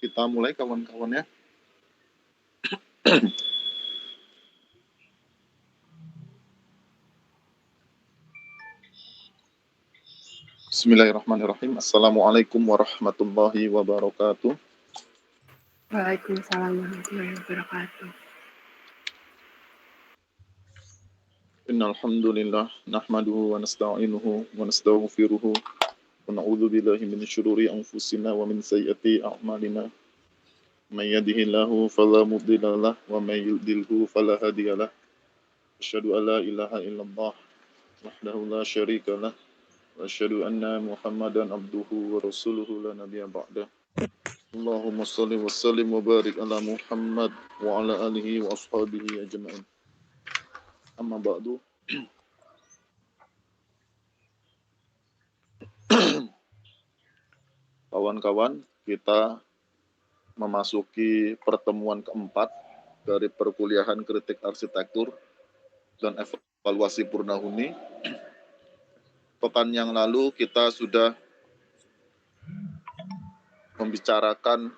Kita mulai kawan-kawan ya. Bismillahirrahmanirrahim. Assalamualaikum warahmatullahi wabarakatuh. Waalaikumsalam warahmatullahi wabarakatuh. Innal hamdalillah nahmaduhu wa nasta'inuhu wa nastaghfiruhu wa na'udzu billahi min syururi anfusina wa min sayyiati a'malina. May yahdihillahu fala mudilla lahu wa may yudlilhu fala hadiyalah. Asyhadu an la ilaha illallah wahdahu la syarika lah wa asyhadu anna Muhammadan abduhu wa rasuluhu la nabiyya ba'dah. Allahumma shalli wa sallim wa barik ala Muhammad wa ala alihi wa ashabihi ajma'in. Amma ba'du. Kawan-kawan, kita memasuki pertemuan keempat dari perkuliahan kritik arsitektur dan evaluasi Purnahuni. Pekan yang lalu kita sudah membicarakan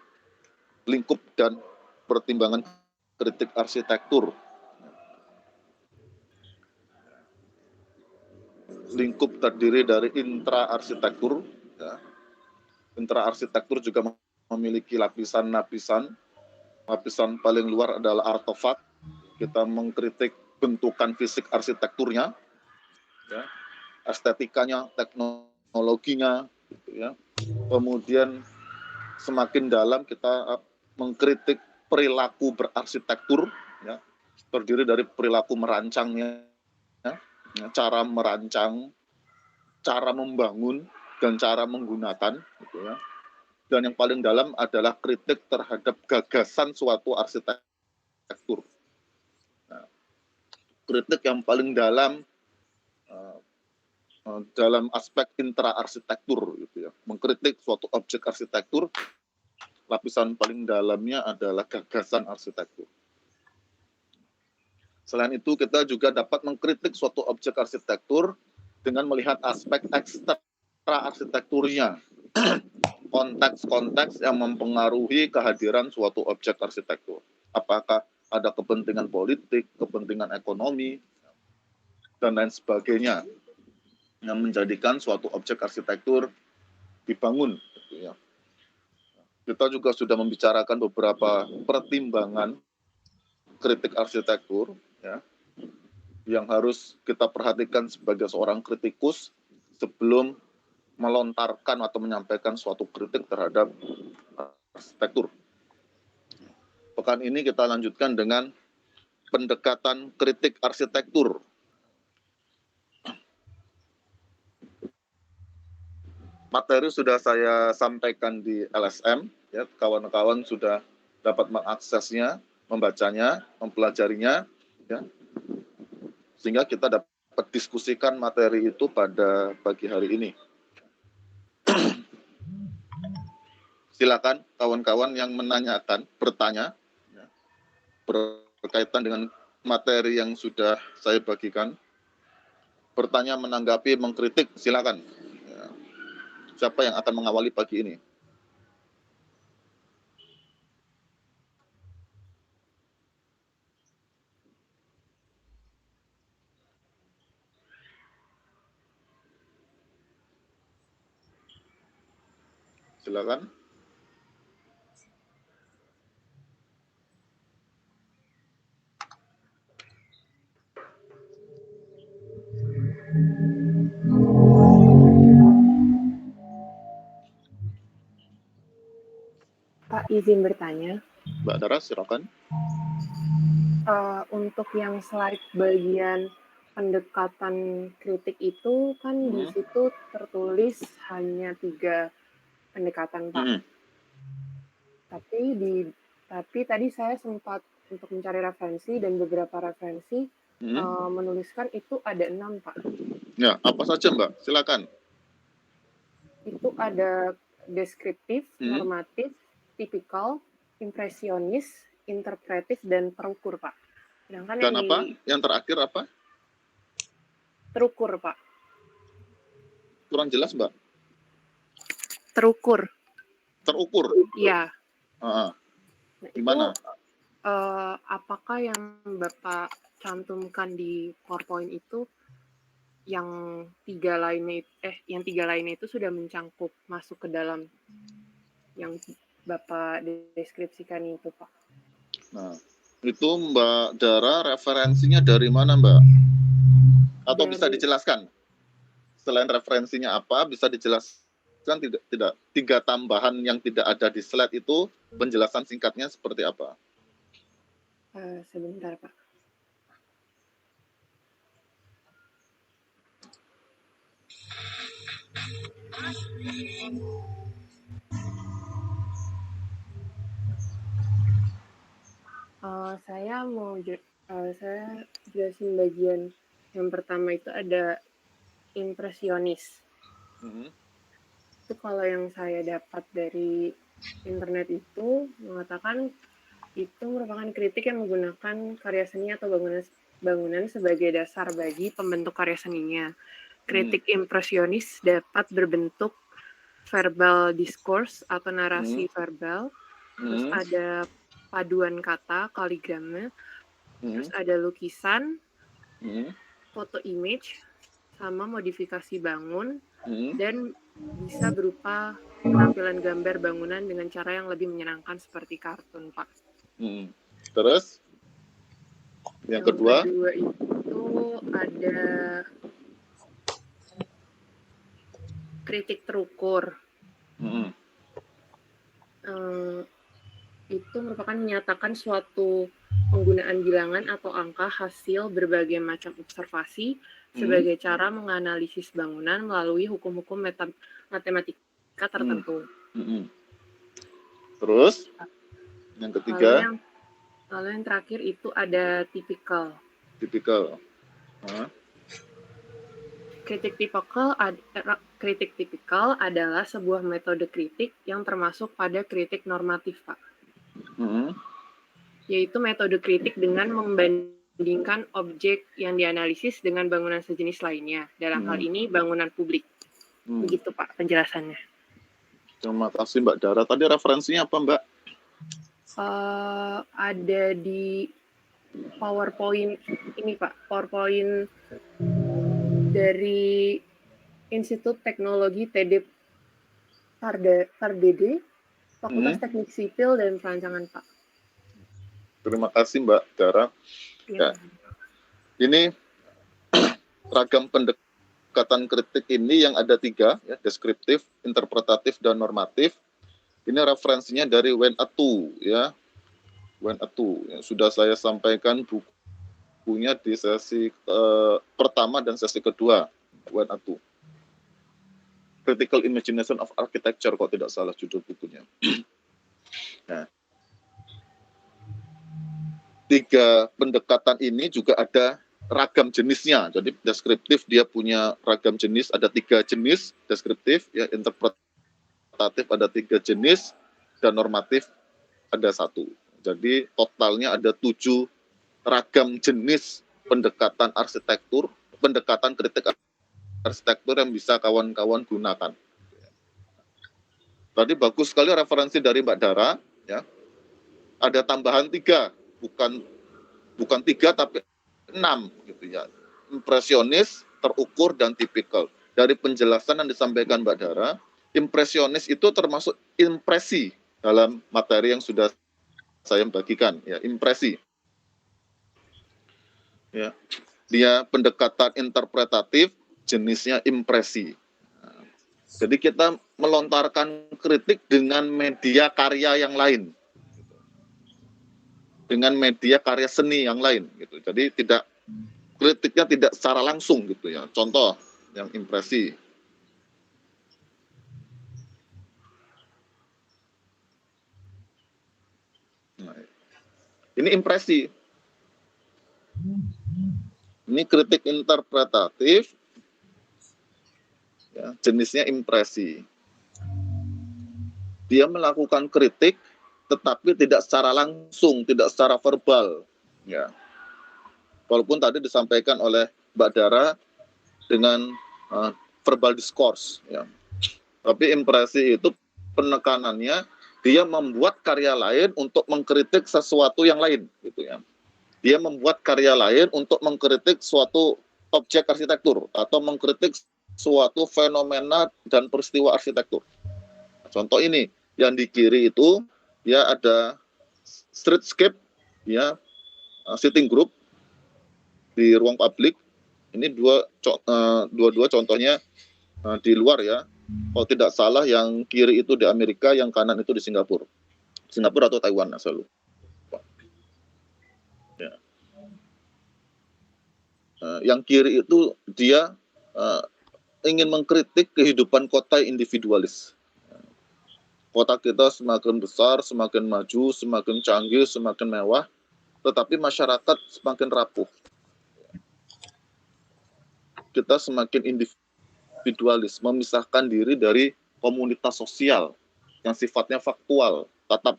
lingkup dan pertimbangan kritik arsitektur. Lingkup terdiri dari intra-arsitektur. Ya. Intra-arsitektur juga memiliki lapisan-lapisan. Lapisan paling luar adalah artefak. Kita mengkritik bentukan fisik arsitekturnya, ya, estetikanya, teknologinya, gitu ya. Kemudian semakin dalam kita mengkritik perilaku berarsitektur, ya, terdiri dari perilaku merancangnya, ya, cara merancang, cara membangun, dan cara menggunakan, gitu ya. Dan yang paling dalam adalah kritik terhadap gagasan suatu arsitektur. Nah, kritik yang paling dalam dalam aspek intra-arsitektur, gitu ya. Mengkritik suatu objek arsitektur, lapisan paling dalamnya adalah gagasan arsitektur. Selain itu, kita juga dapat mengkritik suatu objek arsitektur dengan melihat aspek ekstra arsitekturnya, konteks-konteks yang mempengaruhi kehadiran suatu objek arsitektur. Apakah ada kepentingan politik, kepentingan ekonomi, dan lain sebagainya yang menjadikan suatu objek arsitektur dibangun. Gitu ya. Kita juga sudah membicarakan beberapa pertimbangan kritik arsitektur, ya, yang harus kita perhatikan sebagai seorang kritikus sebelum melontarkan atau menyampaikan suatu kritik terhadap arsitektur. Pekan ini kita lanjutkan dengan pendekatan kritik arsitektur. Materi sudah saya sampaikan di LSM, ya, kawan-kawan sudah dapat mengaksesnya, membacanya, mempelajarinya, ya, sehingga kita dapat diskusikan materi itu pada pagi hari ini. Silakan kawan-kawan yang bertanya, ya, berkaitan dengan materi yang sudah saya bagikan, bertanya, menanggapi, mengkritik, silakan. Ya. Siapa yang akan mengawali pagi ini? Silakan. Pak, izin bertanya. Mbak Dara, silakan. Untuk yang slide bagian pendekatan kritik itu kan di situ tertulis hanya 3 pendekatan, Pak. Tapi tadi saya sempat untuk mencari referensi dan beberapa referensi menuliskan itu ada 6, Pak. Ya, apa saja, Mbak? Silakan. Itu ada deskriptif, normatif, tipikal, impresionis, interpretif, dan terukur, Pak. Sedangkan dan apa? Yang terakhir apa? Terukur, Pak. Kurang jelas, Mbak. Terukur. Terukur? Iya. Nah, Gimana? itu apakah yang Bapak cantumkan di PowerPoint itu yang tiga lainnya itu sudah mencangkup masuk ke dalam yang Bapak deskripsikan itu, Pak? Nah, itu Mbak Dara referensinya dari mana, Mbak? Atau bisa dijelaskan? Selain referensinya apa, bisa dijelaskan tidak 3 tambahan yang tidak ada di slide itu penjelasan singkatnya seperti apa? Sebentar, Pak. Saya jelasin bagian yang pertama itu ada impresionis. Itu kalau yang saya dapat dari internet itu mengatakan itu merupakan kritik yang menggunakan karya seni atau bangunan sebagai dasar bagi pembentuk karya seninya. Kritik impresionis dapat berbentuk verbal discourse atau narasi verbal, terus ada paduan kata, kaligrama, terus ada lukisan, foto image, sama modifikasi bangun, dan bisa berupa penampilan gambar bangunan dengan cara yang lebih menyenangkan seperti kartun, Pak. Terus yang kedua itu ada kritik terukur. Itu merupakan menyatakan suatu penggunaan bilangan atau angka hasil berbagai macam observasi sebagai cara menganalisis bangunan melalui hukum-hukum matematika tertentu. Terus yang ketiga, lalu yang terakhir itu ada tipikal. Kritik tipikal adalah sebuah metode kritik yang termasuk pada kritik normatif, Pak. Yaitu metode kritik dengan membandingkan objek yang dianalisis dengan bangunan sejenis lainnya. Dalam hal ini bangunan publik. Begitu, Pak, penjelasannya. Terima kasih, Mbak Dara. Tadi referensinya apa, Mbak? Ada di PowerPoint ini, Pak. PowerPoint dari Institut Teknologi TD Pardede, Fakultas Teknik Sipil dan Perancangan, Pak. Terima kasih, Mbak Dara. Ya. Ini ragam pendekatan kritik ini yang ada 3, ya, deskriptif, interpretatif, dan normatif. Ini referensinya dari Wen Atu, ya. Wen Atu, yang sudah saya sampaikan bukunya di sesi pertama dan sesi kedua, Wen Atu. Critical Imagination of Architecture, kalau tidak salah judul bukunya. Nah, 3 pendekatan ini juga ada ragam jenisnya. Jadi deskriptif dia punya ragam jenis, ada 3 jenis deskriptif, ya, interpretatif ada 3 jenis, dan normatif ada 1. Jadi totalnya ada 7 ragam jenis pendekatan arsitektur, pendekatan kritik arsitektur yang bisa kawan-kawan gunakan. Tadi bagus sekali referensi dari Mbak Dara, ya. Ada tambahan 3, bukan 3 tapi 6 gitu ya. Impresionis, terukur, dan tipikal. Dari penjelasan yang disampaikan Mbak Dara, impresionis itu termasuk impresi dalam materi yang sudah saya bagikan, ya, impresi. Ya. Dia pendekatan interpretatif, jenisnya impresi. Nah, jadi kita melontarkan kritik dengan media karya yang lain, dengan media karya seni yang lain, gitu. Jadi kritiknya tidak secara langsung, gitu ya. Contoh yang impresi. Nah, ini impresi. Ini kritik interpretatif, ya, jenisnya impresi. Dia melakukan kritik, tetapi tidak secara langsung, tidak secara verbal. Ya. Walaupun tadi disampaikan oleh Mbak Dara dengan verbal discourse. Ya. Tapi impresi itu penekanannya dia membuat karya lain untuk mengkritik sesuatu yang lain, gitu ya. Dia membuat karya lain untuk mengkritik suatu objek arsitektur atau mengkritik suatu fenomena dan peristiwa arsitektur. Contoh ini, yang di kiri itu ya ada streetscape, ya, sitting group di ruang publik. Ini dua contohnya di luar ya. Kalau tidak salah yang kiri itu di Amerika, yang kanan itu di Singapura. Singapura atau Taiwan, asal lupa. Ya. Yang kiri itu dia ingin mengkritik kehidupan kota individualis. Kota kita semakin besar, semakin maju, semakin canggih, semakin mewah, tetapi masyarakat semakin rapuh. Kita semakin individualis, memisahkan diri dari komunitas sosial yang sifatnya faktual, tatap,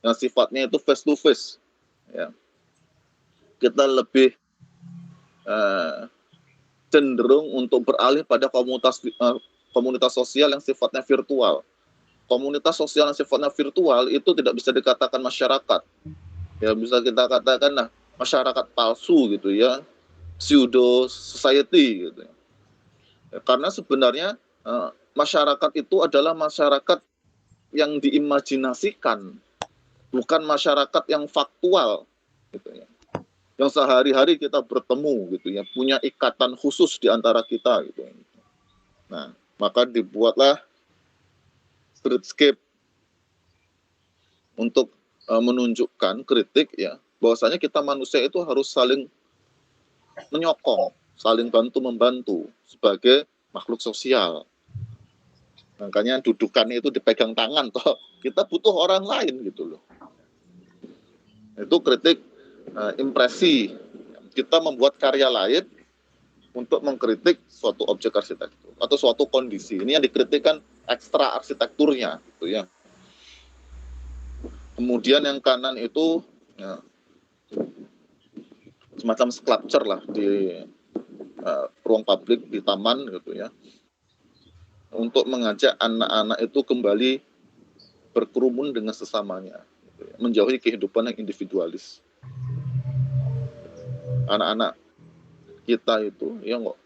yang sifatnya itu face to face. Ya. Kita lebih cenderung untuk beralih pada komunitas sosial yang sifatnya virtual. Komunitas sosial yang sifatnya virtual itu tidak bisa dikatakan masyarakat. Ya, bisa kita katakan masyarakat palsu gitu ya, pseudo society gitu. Ya, karena sebenarnya masyarakat itu adalah masyarakat yang diimajinasikan, bukan masyarakat yang faktual gitu ya. Yang sehari-hari kita bertemu gitu ya, punya ikatan khusus di antara kita gitu. Nah, maka dibuatlah streetscape untuk menunjukkan kritik ya, bahwasanya kita manusia itu harus saling menyokong, saling bantu-membantu sebagai makhluk sosial. Makanya dudukannya itu dipegang tangan, toh kita butuh orang lain gitu loh. Itu kritik impresi. Kita membuat karya lain untuk mengkritik suatu objek arsitektur atau suatu kondisi. Ini yang dikritikkan ekstra arsitekturnya gitu ya. Kemudian yang kanan itu ya, semacam sculpture lah di ruang publik, di taman gitu ya, untuk mengajak anak-anak itu kembali berkerumun dengan sesamanya, gitu ya, menjauhi kehidupan yang individualis. Anak-anak kita itu ya kok,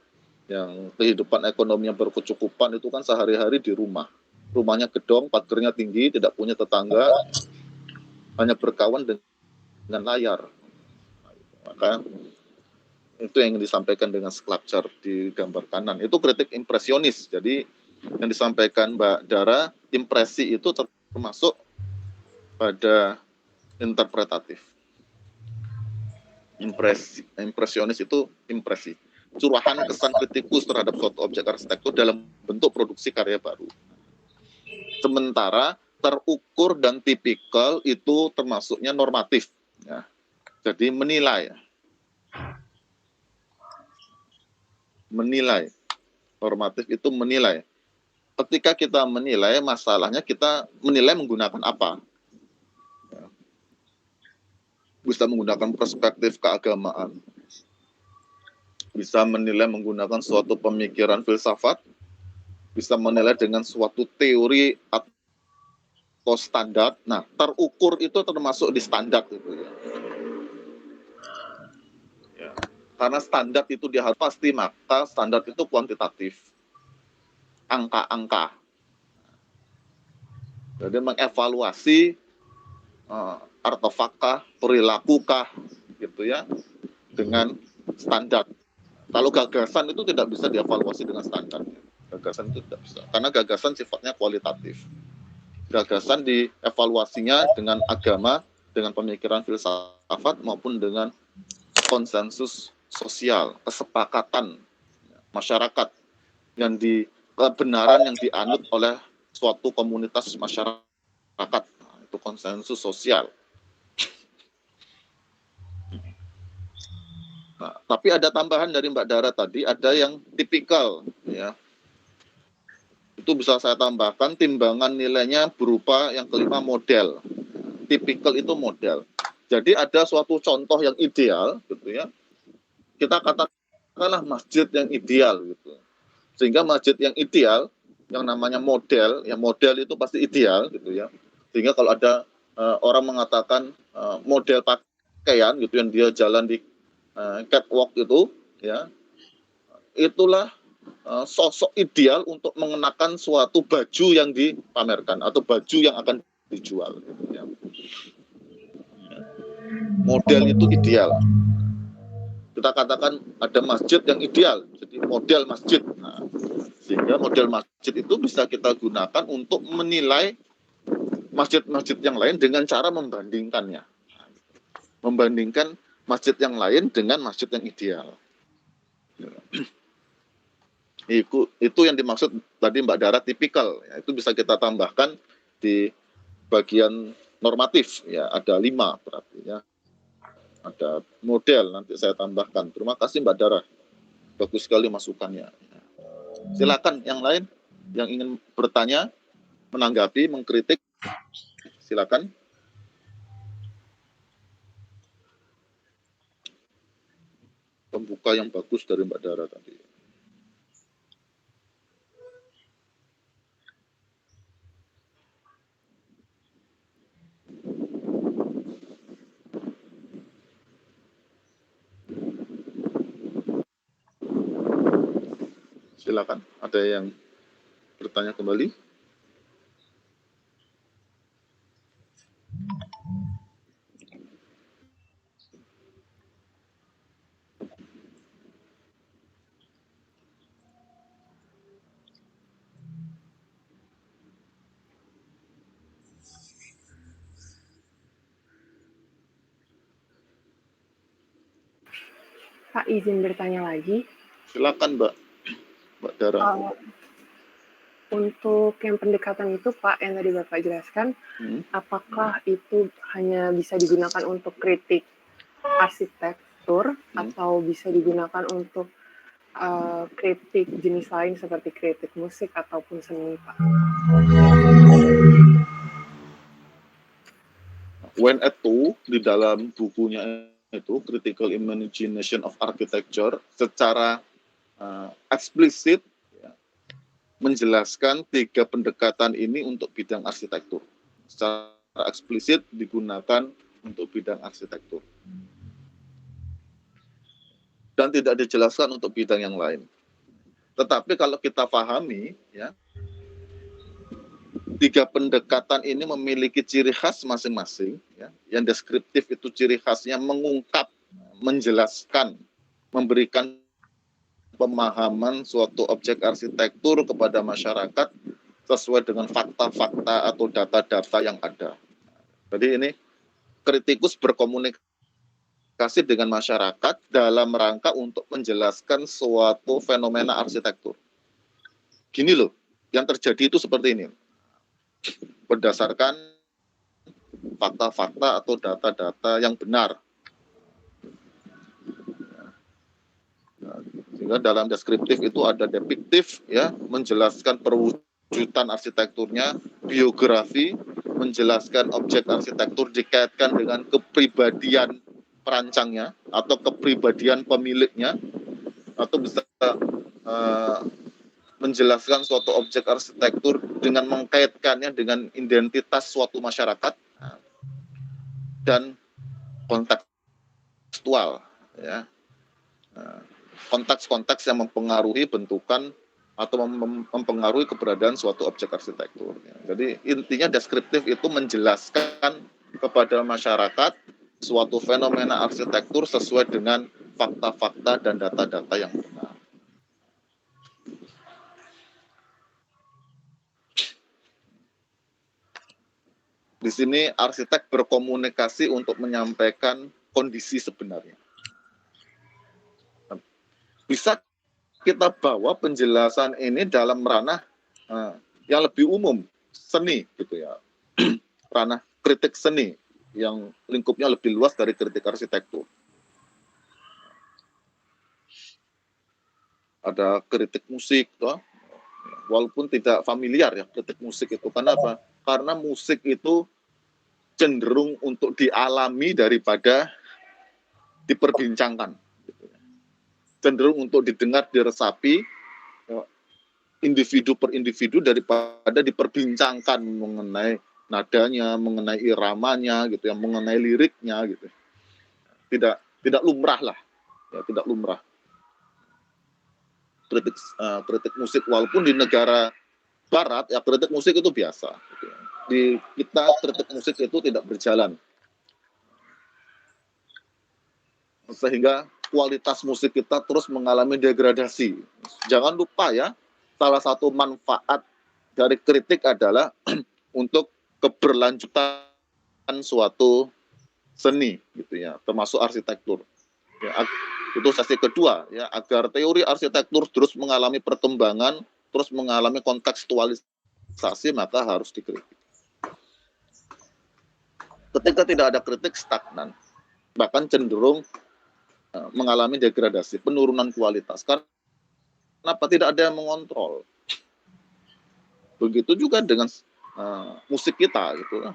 yang kehidupan ekonominya berkecukupan itu kan sehari-hari di rumah. Rumahnya gedong, pagernya tinggi, tidak punya tetangga, hanya berkawan dengan layar. Maka itu yang disampaikan dengan sculpture di gambar kanan. Itu kritik impresionis. Jadi yang disampaikan Mbak Dara, impresi itu termasuk pada interpretatif. Impresionis itu impresi. Curahan kesan kritikus terhadap suatu objek arsitektur dalam bentuk produksi karya baru. Sementara terukur dan tipikal itu termasuknya normatif. Ya. Jadi menilai. Normatif itu menilai. Ketika kita menilai, masalahnya kita menilai menggunakan apa? Ya. Bisa menggunakan perspektif keagamaan, bisa menilai menggunakan suatu pemikiran filsafat, bisa menilai dengan suatu teori atau standar. Nah, terukur itu termasuk di standar gitu ya. Ya. Karena standar itu dia harus pasti, maka standar itu kuantitatif. Angka-angka. Jadi mengevaluasi artefakkah, perilakukah gitu ya, dengan standar. Kalau gagasan itu tidak bisa dievaluasi dengan standar. Gagasan itu tidak bisa, karena gagasan sifatnya kualitatif. Gagasan dievaluasinya dengan agama, dengan pemikiran filsafat, maupun dengan konsensus sosial, kesepakatan masyarakat, yang kebenaran yang dianut oleh suatu komunitas masyarakat. Itu konsensus sosial. Nah, tapi ada tambahan dari Mbak Dara tadi, ada yang tipikal ya. Itu bisa saya tambahkan, timbangan nilainya berupa yang kelima model. Tipikal itu model. Jadi ada suatu contoh yang ideal gitu ya. Kita katakanlah masjid yang ideal gitu. Sehingga masjid yang ideal, yang namanya model, ya model itu pasti ideal gitu ya. Sehingga kalau ada orang mengatakan model pakaian gitu yang dia jalan di catwalk itu, ya, itulah sosok ideal untuk mengenakan suatu baju yang dipamerkan atau baju yang akan dijual. Gitu, ya. Model itu ideal. Kita katakan ada masjid yang ideal, jadi model masjid. Nah, sehingga model masjid itu bisa kita gunakan untuk menilai masjid-masjid yang lain dengan cara membandingkannya. Membandingkan masjid yang lain dengan masjid yang ideal. Itu yang dimaksud tadi Mbak Dara tipikal. Ya, itu bisa kita tambahkan di bagian normatif. Ya, ada 5 berarti ya. Ada model, nanti saya tambahkan. Terima kasih Mbak Dara. Bagus sekali masukannya. Silakan yang lain yang ingin bertanya, menanggapi, mengkritik, silakan. Pembuka yang bagus dari Mbak Dara tadi. Silakan, ada yang bertanya kembali? Pak, izin bertanya lagi. Silakan Mbak Dara. Untuk yang pendekatan itu Pak, yang tadi Bapak jelaskan, apakah itu hanya bisa digunakan untuk kritik arsitektur atau bisa digunakan untuk kritik jenis lain seperti kritik musik ataupun seni, Pak? When itu di dalam bukunya itu Critical Imagination of Architecture secara eksplisit ya, menjelaskan 3 pendekatan ini untuk bidang arsitektur. Secara eksplisit digunakan untuk bidang arsitektur. Dan tidak dijelaskan untuk bidang yang lain. Tetapi kalau kita pahami, ya, 3 pendekatan ini memiliki ciri khas masing-masing. Ya. Yang deskriptif itu ciri khasnya mengungkap, menjelaskan, memberikan pemahaman suatu objek arsitektur kepada masyarakat sesuai dengan fakta-fakta atau data-data yang ada. Jadi ini kritikus berkomunikasi dengan masyarakat dalam rangka untuk menjelaskan suatu fenomena arsitektur. Gini loh, yang terjadi itu seperti ini. Berdasarkan fakta-fakta atau data-data yang benar. Sehingga dalam deskriptif itu ada depiktif, ya, menjelaskan perwujudan arsitekturnya, biografi, menjelaskan objek arsitektur dikaitkan dengan kepribadian perancangnya atau kepribadian pemiliknya, atau bisa menjelaskan suatu objek arsitektur dengan mengkaitkannya dengan identitas suatu masyarakat dan kontekstual, ya, konteks-konteks yang mempengaruhi bentukan atau mempengaruhi keberadaan suatu objek arsitektur. Jadi intinya deskriptif itu menjelaskan kepada masyarakat suatu fenomena arsitektur sesuai dengan fakta-fakta dan data-data yang benar. Di sini arsitek berkomunikasi untuk menyampaikan kondisi sebenarnya. Bisa kita bawa penjelasan ini dalam ranah yang lebih umum, seni gitu ya. Ranah kritik seni yang lingkupnya lebih luas dari kritik arsitektur. Ada kritik musik, toh, walaupun tidak familiar ya kritik musik itu. Kenapa? Karena musik itu cenderung untuk dialami daripada diperbincangkan. Cenderung untuk didengar, diresapi individu per individu daripada diperbincangkan mengenai nadanya, mengenai iramanya gitu ya, mengenai liriknya gitu. Tidak lumrah lah, ya, tidak lumrah. Kritik musik walaupun di negara barat ya kritik musik itu biasa. Gitu ya. Di kita kritik musik itu tidak berjalan. Sehingga kualitas musik kita terus mengalami degradasi. Jangan lupa ya, salah satu manfaat dari kritik adalah untuk keberlanjutan suatu seni gitu ya, termasuk arsitektur. Ya, itu sesi kedua ya, agar teori arsitektur terus mengalami perkembangan, terus mengalami kontekstualisasi, maka harus dikritik. Ketika tidak ada kritik, stagnan, bahkan cenderung mengalami degradasi, penurunan kualitas. Kenapa? Tidak ada yang mengontrol. Begitu juga dengan musik kita gitu.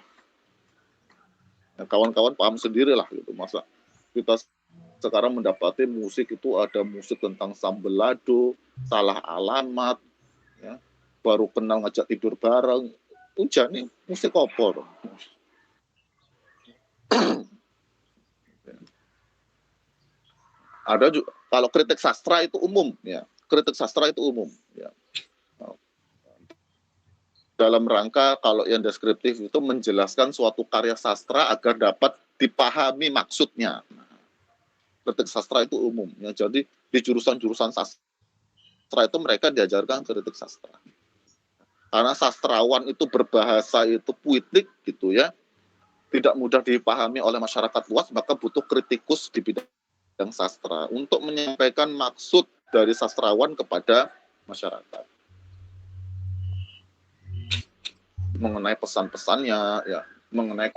Kawan-kawan paham sendirilah gitu, masa kita sekarang mendapati musik itu ada musik tentang sambelado, salah alamat, ya, baru kenal ngajak tidur bareng, hujan nih musik opor. Ada juga kalau kritik sastra itu umum ya, kritik sastra itu umum ya. Dalam rangka kalau yang deskriptif itu menjelaskan suatu karya sastra agar dapat dipahami maksudnya. Kritik sastra itu umum ya, jadi di jurusan-jurusan sastra itu mereka diajarkan kritik sastra. Karena sastrawan itu berbahasa itu puitik gitu ya, tidak mudah dipahami oleh masyarakat luas, maka butuh kritikus di bidang sastra untuk menyampaikan maksud dari sastrawan kepada masyarakat mengenai pesan-pesannya, ya, mengenai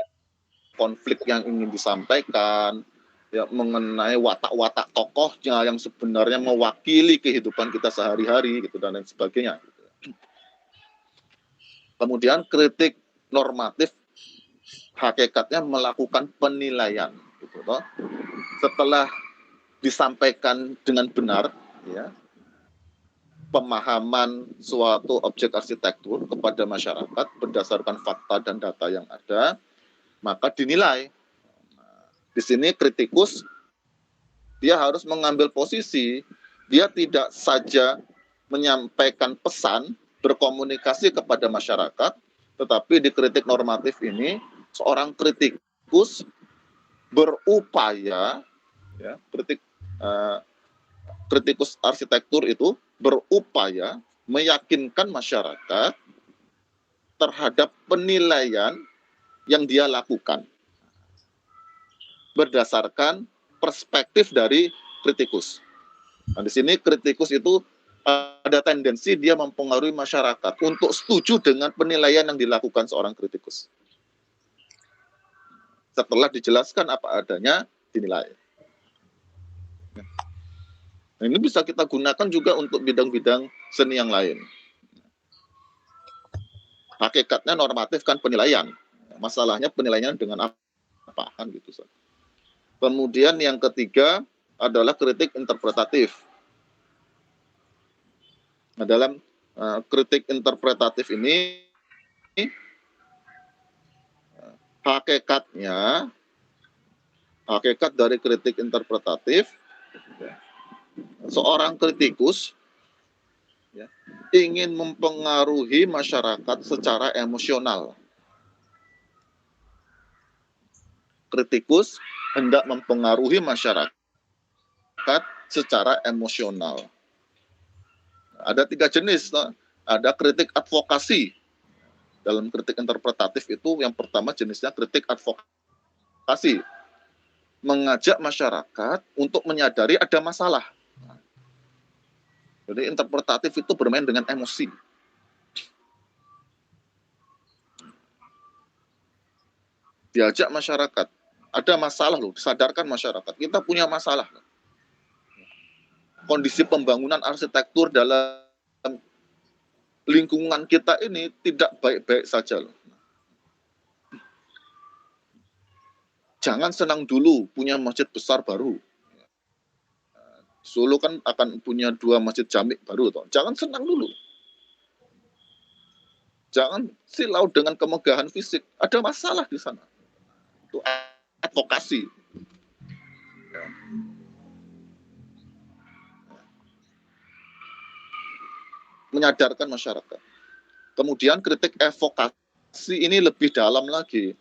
konflik yang ingin disampaikan, ya, mengenai watak-watak tokohnya yang sebenarnya mewakili kehidupan kita sehari-hari gitu dan lain sebagainya. Kemudian kritik normatif hakikatnya melakukan penilaian gitu, toh. Setelah disampaikan dengan benar ya, pemahaman suatu objek arsitektur kepada masyarakat berdasarkan fakta dan data yang ada, maka dinilai. Di sini kritikus dia harus mengambil posisi, dia tidak saja menyampaikan pesan, berkomunikasi kepada masyarakat, tetapi di kritik normatif ini seorang kritikus berupaya, ya, kritikus arsitektur itu berupaya meyakinkan masyarakat terhadap penilaian yang dia lakukan berdasarkan perspektif dari kritikus. Nah, di sini kritikus itu ada tendensi dia mempengaruhi masyarakat untuk setuju dengan penilaian yang dilakukan seorang kritikus. Setelah dijelaskan apa adanya, dinilai. Nah, ini bisa kita gunakan juga untuk bidang-bidang seni yang lain. Hakikatnya normatif kan penilaian. Masalahnya penilaian dengan apa kan gitu. Kemudian yang ketiga adalah kritik interpretatif. Nah, dalam kritik interpretatif ini hakikat dari kritik interpretatif, seorang kritikus ya, ingin mempengaruhi masyarakat secara emosional. Kritikus hendak mempengaruhi masyarakat secara emosional. Ada 3 jenis. Ada kritik advokasi. Dalam kritik interpretatif itu yang pertama jenisnya kritik advokasi. Mengajak masyarakat untuk menyadari ada masalah. Jadi interpretatif itu bermain dengan emosi. Diajak masyarakat, ada masalah loh, disadarkan masyarakat. Kita punya masalah. Kondisi pembangunan arsitektur dalam lingkungan kita ini tidak baik-baik saja loh. Jangan senang dulu punya masjid besar baru. Solo kan akan punya 2 masjid jami baru toh. Jangan senang dulu. Jangan silau dengan kemegahan fisik. Ada masalah di sana. Itu advokasi. Ya. Menyadarkan masyarakat. Kemudian kritik evokasi ini lebih dalam lagi.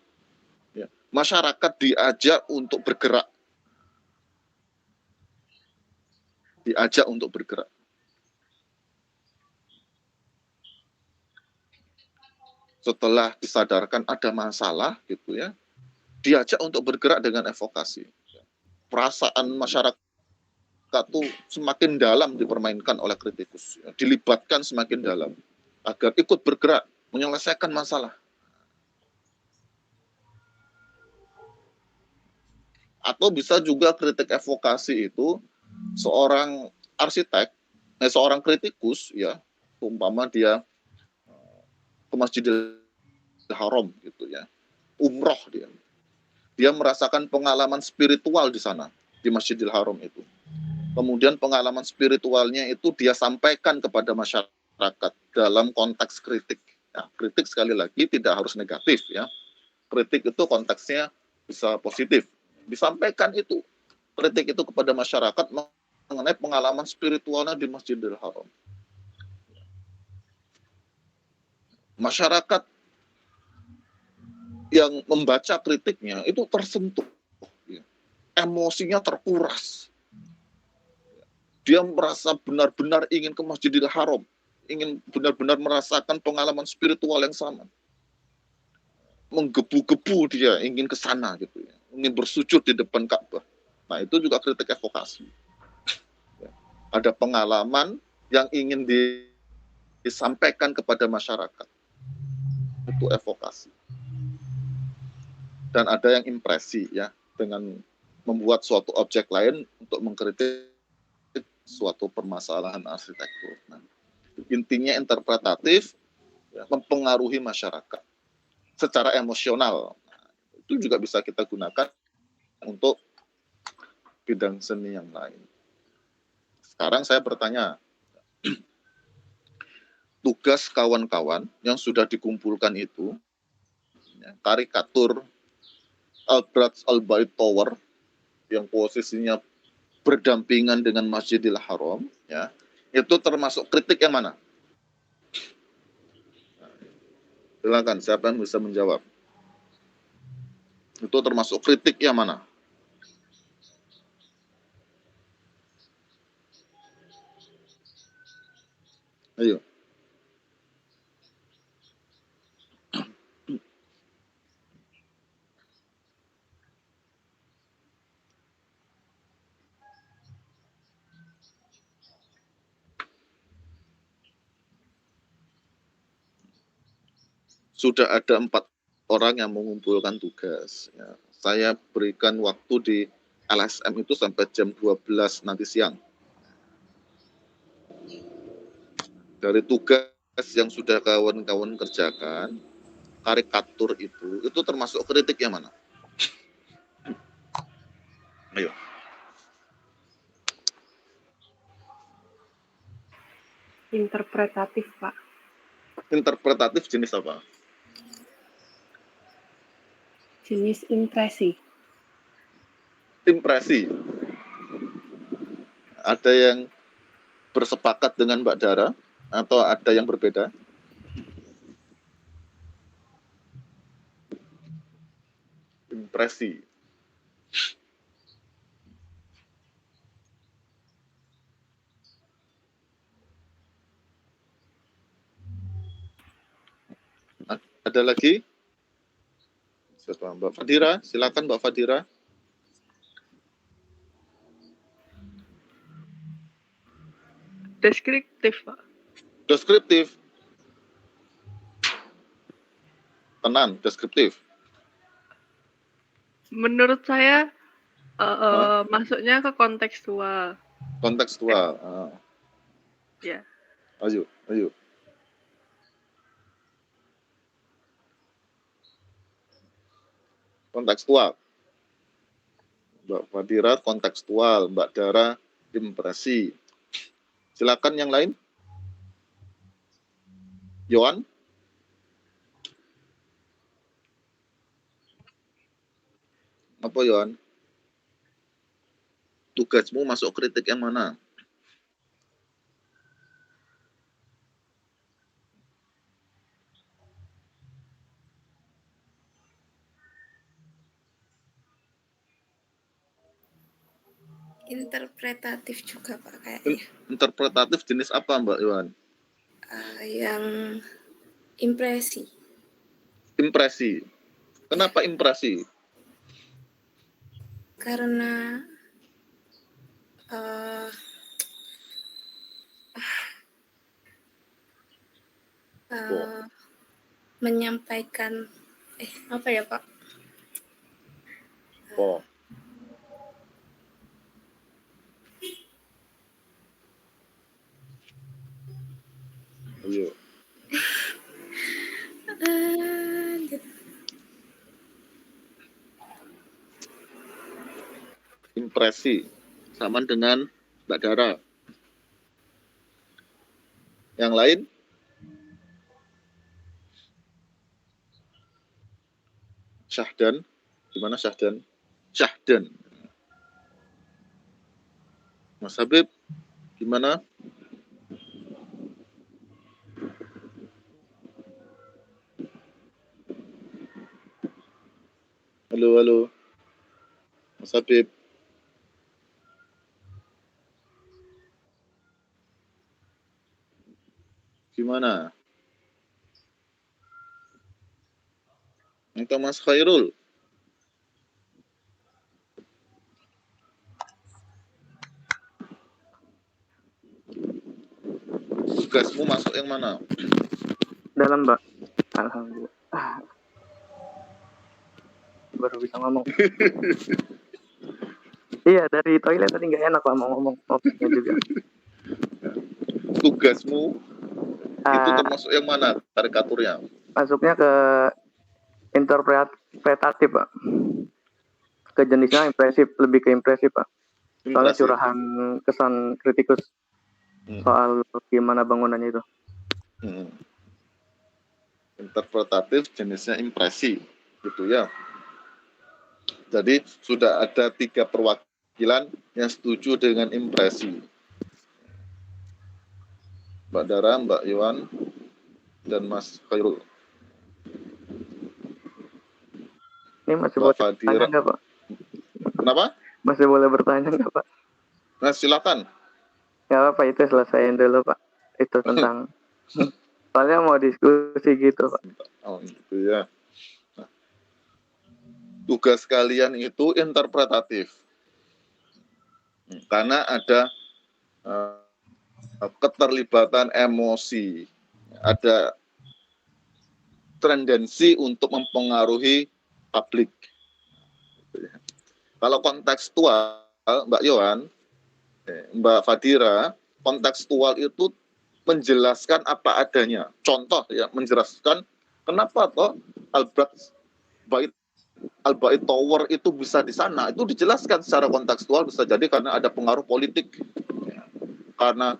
Ya. Masyarakat diajak untuk bergerak. Diajak untuk bergerak. Setelah disadarkan ada masalah gitu ya, diajak untuk bergerak dengan evokasi. Perasaan masyarakat tuh semakin dalam dipermainkan oleh kritikus, ya. Dilibatkan semakin dalam agar ikut bergerak menyelesaikan masalah. Atau bisa juga kritik evokasi itu seorang arsitek, seorang kritikus ya, umpama dia ke Masjidil Haram gitu ya, umroh dia merasakan pengalaman spiritual di sana, di Masjidil Haram itu. Kemudian pengalaman spiritualnya itu dia sampaikan kepada masyarakat dalam konteks kritik. Ya, kritik sekali lagi tidak harus negatif ya. Kritik itu konteksnya bisa positif. Disampaikan itu kritik itu kepada masyarakat mengenai pengalaman spiritualnya di Masjidil Haram. Masyarakat yang membaca kritiknya itu tersentuh, ya. Emosinya terkuras. Dia merasa benar-benar ingin ke Masjidil Haram, ingin benar-benar merasakan pengalaman spiritual yang sama. Menggebu-gebu dia ingin ke sana gitu ya, ingin bersujud di depan Ka'bah. Nah, itu juga kritik evokasi. Ya. Ada pengalaman yang ingin disampaikan kepada masyarakat. Itu evokasi. Dan ada yang impresi ya, dengan membuat suatu objek lain untuk mengkritik suatu permasalahan arsitektur. Nah, intinya interpretatif, ya, mempengaruhi masyarakat secara emosional. Nah, itu juga bisa kita gunakan untuk bidang seni yang lain. Sekarang saya bertanya, tugas kawan-kawan yang sudah dikumpulkan itu, ya, karikatur Albrecht Albait Tower yang posisinya berdampingan dengan Masjidil Haram, ya, itu termasuk kritik yang mana? Silakan, siapa yang bisa menjawab? Itu termasuk kritik yang mana? Ayo. Sudah ada 4 orang yang mengumpulkan tugas. Ya. Saya berikan waktu di LSM itu sampai jam 12 nanti siang. Dari tugas yang sudah kawan-kawan kerjakan, karikatur itu termasuk kritik yang mana? Ayo. Interpretatif, Pak. Interpretatif jenis apa? Jenis impresi. Impresi. Ada yang bersepakat dengan Mbak Dara atau ada yang berbeda? Impresi. Ada lagi? Siapa? Mbak Fadira, silakan Mbak Fadira. Deskriptif, Pak. Deskriptif. Tenang, deskriptif. Menurut saya masuknya ke kontekstual. Kontekstual. Ya. Ayo. Kontekstual. Mbak Fadira kontekstual, Mbak Dara impresi. Silakan yang lain. Yohan. Apa Yohan? Tugasmu masuk kritik yang mana? Interpretatif juga Pak kayaknya. Interpretatif jenis apa Mbak Yohan? Yang impresi. Impresi. Kenapa impresi? Karena menyampaikan apa ya Pak? Ayo. Impresi sama dengan Mbak Dara. Yang lain? Syahdan. Gimana Syahdan? Syahdan. Mas Habib, gimana? Halo, halo. Mas Habib. Gimana? Atau Mas Khairul? Tugasmu masuk yang mana? Dalam Mbak. Alhamdulillah. Baru bisa ngomong. Iya, dari toilet tadi nggak enak Pak mau ngomong juga. Tugasmu itu termasuk yang mana karikaturnya? Masuknya ke interpretatif Pak. Ke jenisnya impresif, lebih ke impresif Pak. Soalnya curahan kesan kritikus soal gimana bangunannya itu. Interpretatif jenisnya impresi, gitu ya. Jadi sudah ada 3 perwakilan yang setuju dengan impresi. Mbak Dara, Mbak Yohan, dan Mas Khairul. Ini masih boleh bertanya nggak Pak? Kenapa? Masih boleh bertanya nggak Pak? Nah, silakan. Ya apa itu selesaiin dulu Pak. Itu tentang soalnya mau diskusi gitu Pak. Oh gitu ya. Nah, tugas kalian itu interpretatif. Karena ada keterlibatan emosi. Ada tendensi untuk mempengaruhi publik. Kalau kontekstual, Mbak Yohan, Mbak Fadira, kontekstual itu menjelaskan apa adanya. Contoh ya, menjelaskan kenapa toh Al-Bait Tower itu bisa di sana. Itu dijelaskan secara kontekstual, bisa jadi karena ada pengaruh politik. Karena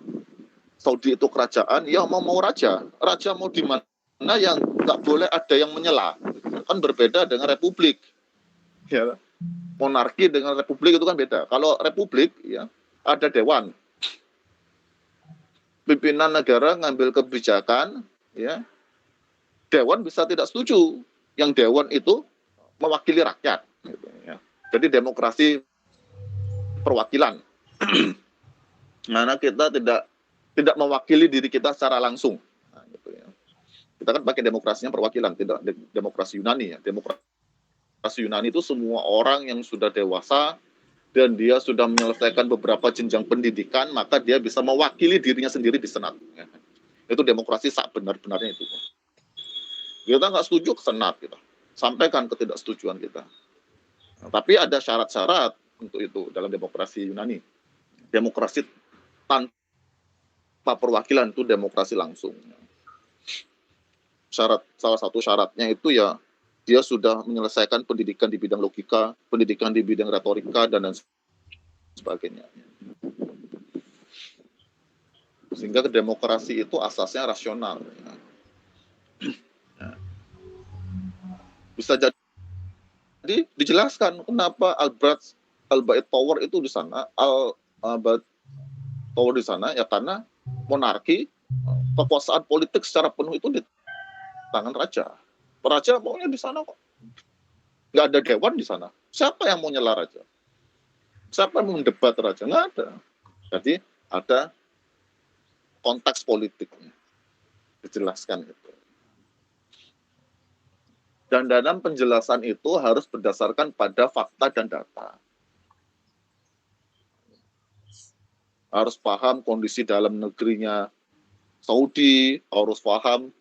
Saudi itu kerajaan, ya mau raja. Raja mau di mana yang nggak boleh ada yang menyela. Kan berbeda dengan republik. Ya. Monarki dengan republik itu kan beda. Kalau republik ya ada dewan. Pimpinan negara ngambil kebijakan, ya. Dewan bisa tidak setuju. Yang dewan itu mewakili rakyat. Gitu, ya. Jadi demokrasi perwakilan. Mana kita tidak mewakili diri kita secara langsung. Nah, gitu ya. Kita kan pakai demokrasinya perwakilan, tidak demokrasi Yunani ya. Demokrasi Yunani itu semua orang yang sudah dewasa dan dia sudah menyelesaikan beberapa jenjang pendidikan, maka dia bisa mewakili dirinya sendiri di Senat. Ya. Itu demokrasi sak benar-benarnya itu. Kita nggak setuju ke Senat, kita sampaikan ketidaksetujuan kita. Nah, tapi ada syarat-syarat untuk itu dalam demokrasi Yunani. Demokrasi tanpa perwakilan itu demokrasi langsung. Salah satu syaratnya itu ya dia sudah menyelesaikan pendidikan di bidang logika, pendidikan di bidang retorika dan sebagainya. Sehingga demokrasi itu asasnya rasional. Ya. Bisa jadi dijelaskan kenapa Al-Bait Tower itu di sana, Al-Bait Tower di sana ya karena monarki, kekuasaan politik secara penuh itu di tangan raja. Raja maunya di sana kok. Nggak ada dewan di sana. Siapa yang mau nyela raja? Siapa yang mau mendebat raja? Nggak ada. Jadi ada konteks politiknya. Dijelaskan itu. Dan dalam penjelasan itu harus berdasarkan pada fakta dan data. Harus paham kondisi dalam negerinya Saudi, harus paham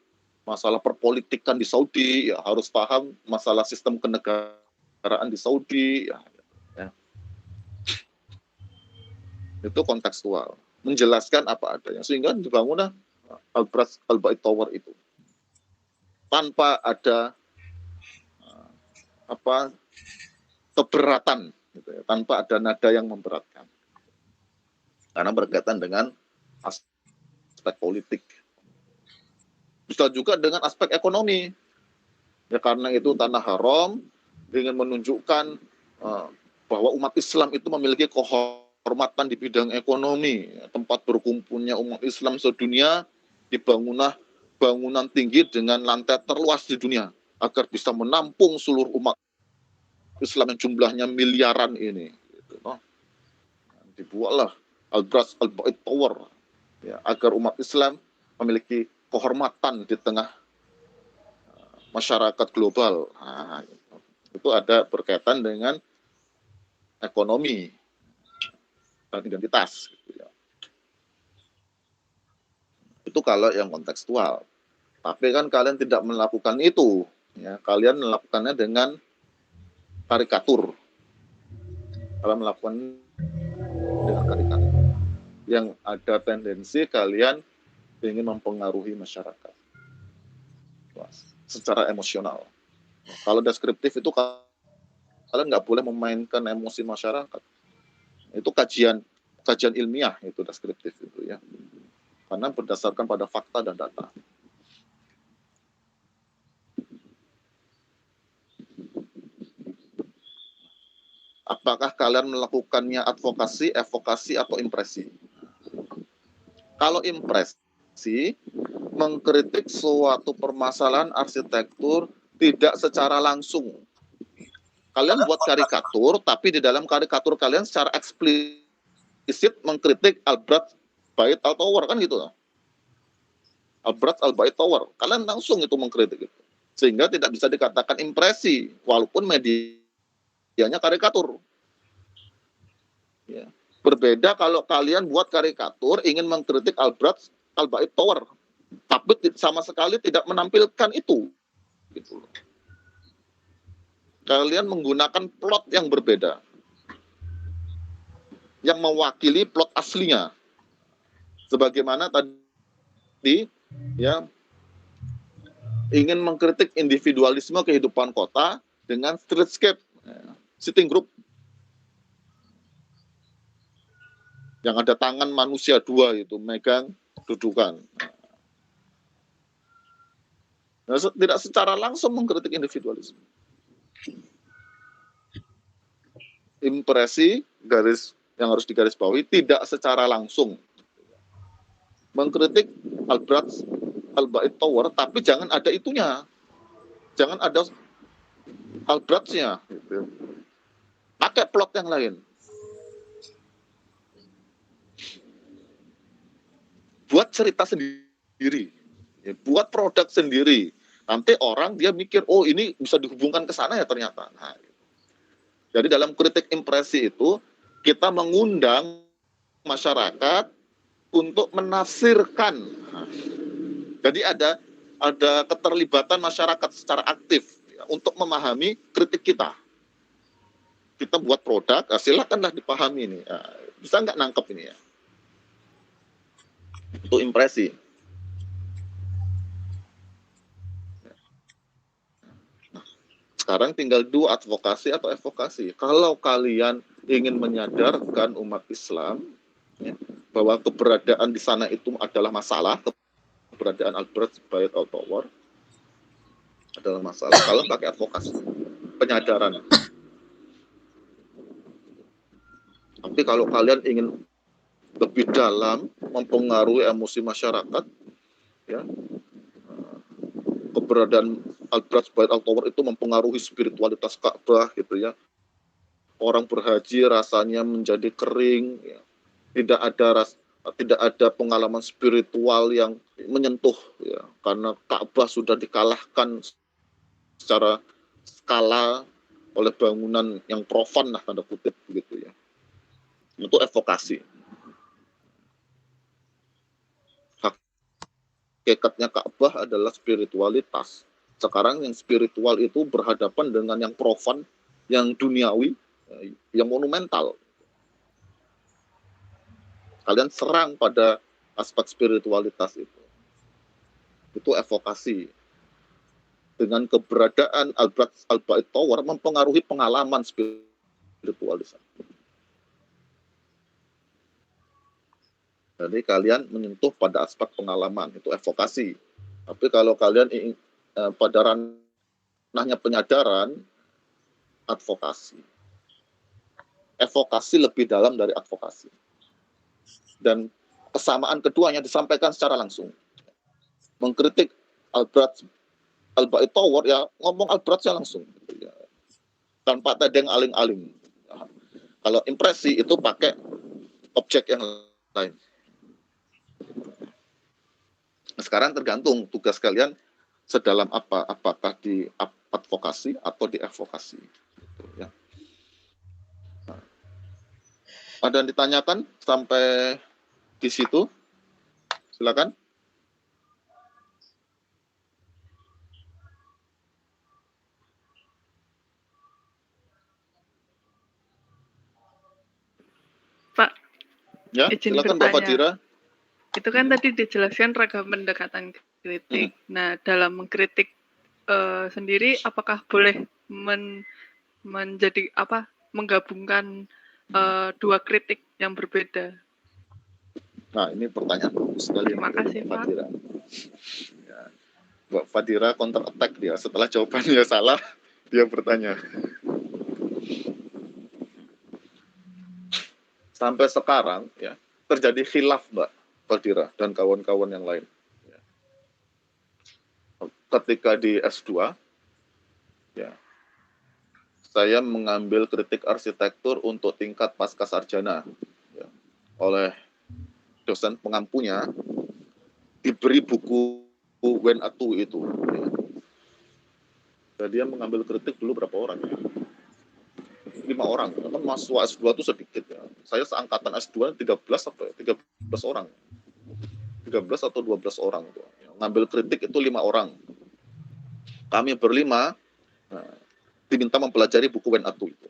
masalah perpolitikan di Saudi, ya, harus paham masalah sistem kenegaraan di Saudi. Ya. Itu kontekstual. Menjelaskan apa adanya. Sehingga dibangunlah Al-Bait Tower itu. Tanpa ada keberatan, gitu ya, tanpa ada nada yang memberatkan, karena berkaitan dengan aspek politik, bisa juga dengan aspek ekonomi, ya karena itu tanah haram, ingin menunjukkan bahwa umat Islam itu memiliki kehormatan di bidang ekonomi, tempat berkumpulnya umat Islam sedunia, dibangunlah bangunan tinggi dengan lantai terluas di dunia, agar bisa menampung seluruh umat Islam yang jumlahnya miliaran ini. Gitu, no? Dibuatlah Al-Bait Tower, ya, agar umat Islam memiliki kehormatan di tengah masyarakat global. Nah, itu ada berkaitan dengan ekonomi dan identitas. Gitu, ya. Itu kalau yang kontekstual. Tapi kan kalian tidak melakukan itu. Ya, kalian melakukannya dengan karikatur. Kalian melakukan dengan karikatur. Yang ada tendensi kalian ingin mempengaruhi masyarakat secara emosional. Kalau deskriptif itu kalian nggak boleh memainkan emosi masyarakat. Itu kajian ilmiah itu deskriptif itu ya. Karena berdasarkan pada fakta dan data. Apakah kalian melakukannya advokasi, evokasi, atau impresi? Kalau impresi, mengkritik suatu permasalahan arsitektur tidak secara langsung. Kalian buat karikatur, tapi di dalam karikatur kalian secara eksplisit mengkritik Al-Bait Tower, kan gitu. Al-Bait Tower, kalian langsung itu mengkritik itu. Sehingga tidak bisa dikatakan impresi, walaupun medianya karikatur. Ya. Berbeda kalau kalian buat karikatur ingin mengkritik Al-Bait Tower, tapi sama sekali tidak menampilkan itu. Gitu. Kalian menggunakan plot yang berbeda, yang mewakili plot aslinya. Sebagaimana tadi, ya, ingin mengkritik individualisme kehidupan kota dengan streetscape, sitting group, yang ada tangan manusia dua itu megang dudukan. Nah, tidak secara langsung mengkritik individualisme. Impresi yang harus digarisbawahi tidak secara langsung mengkritik Al-Bait Tower, tapi jangan ada itunya, jangan ada Al-Baitnya, gitu. Pakai plot yang lain. Buat cerita sendiri, ya, buat produk sendiri. Nanti orang dia mikir, oh ini bisa dihubungkan ke sana ya ternyata. Nah, jadi dalam kritik impresi itu kita mengundang masyarakat untuk menafsirkan. Nah, jadi ada keterlibatan masyarakat secara aktif ya, untuk memahami kritik kita. Kita buat produk, silakanlah dipahami ini. Nah, bisa nggak nangkep ini ya? Itu impresi. Nah, sekarang tinggal dua, advokasi atau evokasi. Kalau kalian ingin menyadarkan umat Islam ya, bahwa keberadaan di sana itu adalah masalah, keberadaan Al-Bait Tower adalah masalah, kalian pakai advokasi. penyadaran. Tapi kalau kalian ingin lebih dalam mempengaruhi emosi masyarakat, ya, keberadaan Al-Burj Al-Tower itu mempengaruhi spiritualitas Ka'bah gitu ya. Orang berhaji rasanya menjadi kering, ya. Tidak ada pengalaman spiritual yang menyentuh, ya, karena Ka'bah sudah dikalahkan secara skala oleh bangunan yang profan lah tanda kutip gitu ya. Itu evokasi. Hakikatnya Ka'bah adalah spiritualitas. Sekarang yang spiritual itu berhadapan dengan yang profan, yang duniawi, yang monumental. Kalian serang pada aspek spiritualitas itu. Itu evokasi. Dengan keberadaan Al-Burj Tower mempengaruhi pengalaman spiritualitas. Jadi kalian menyentuh pada aspek pengalaman, itu evokasi. Tapi kalau kalian pada ranahnya penyadaran, advokasi. Evokasi lebih dalam dari advokasi. Dan kesamaan keduanya disampaikan secara langsung. Mengkritik Al-Burj Tower, ya ngomong Al-Burj-nya langsung. Tanpa tedeng aling-aling. Kalau impresi itu pakai objek yang lain. Nah, sekarang tergantung tugas kalian sedalam apa, apakah di advokasi atau di evokasi. Ya. Nah, ada yang ditanyakan sampai di situ? Silakan. Pak, Ya, izin silakan Mbak bertanya. Fadira. Itu kan tadi dijelaskan ragam pendekatan kritik. Nah, dalam mengkritik sendiri, apakah boleh menjadi apa? Menggabungkan dua kritik yang berbeda? Nah, ini pertanyaan bagus sekali. Terima kasih, Mbak Pak. Fadira. Ya, Mbak Fadira counter attack dia. Setelah jawabannya salah, dia bertanya. Sampai sekarang, ya, terjadi khilaf, Mbak Fadira dan kawan-kawan yang lain. Ketika di S2, ya, saya mengambil kritik arsitektur untuk tingkat pasca sarjana, ya, oleh dosen pengampunya, diberi buku Wen Atu itu. Ya. Dan dia mengambil kritik dulu berapa orang? 5 orang. Kan mahasiswa S2 itu sedikit. Ya. Saya seangkatan S2 13 orang. 13 atau 12 orang. Tuh. Ngambil kritik itu 5 orang. Kami berlima diminta mempelajari buku Wen Atu itu.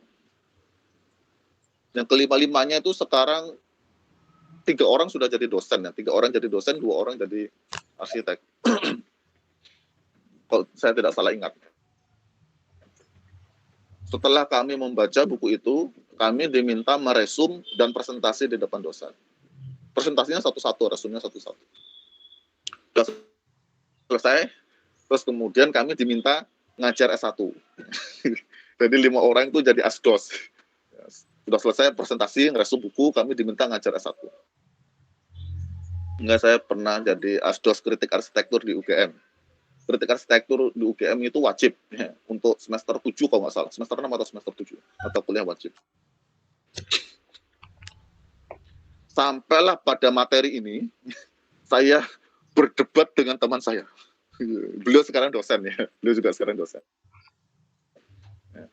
Yang kelima-limanya itu sekarang 3 orang sudah jadi dosen. Ya. 3 orang jadi dosen, 2 orang jadi arsitek. Kalau saya tidak salah ingat. Setelah kami membaca buku itu, kami diminta meresum dan presentasi di depan dosen. Presentasinya satu-satu, resumnya satu-satu. Sudah selesai, terus kemudian kami diminta ngajar S1. Jadi 5 orang itu jadi asdos. Sudah selesai presentasi, ngeresum buku, kami diminta ngajar S1. Enggak, saya pernah jadi asdos kritik arsitektur di UGM. Kritik arsitektur di UGM itu wajib ya, untuk semester 7 kalau nggak salah, semester 6 atau semester 7, atau kuliah wajib. Sampailah pada materi ini, saya berdebat dengan teman saya. Beliau sekarang dosen ya, beliau juga sekarang dosen. Ya.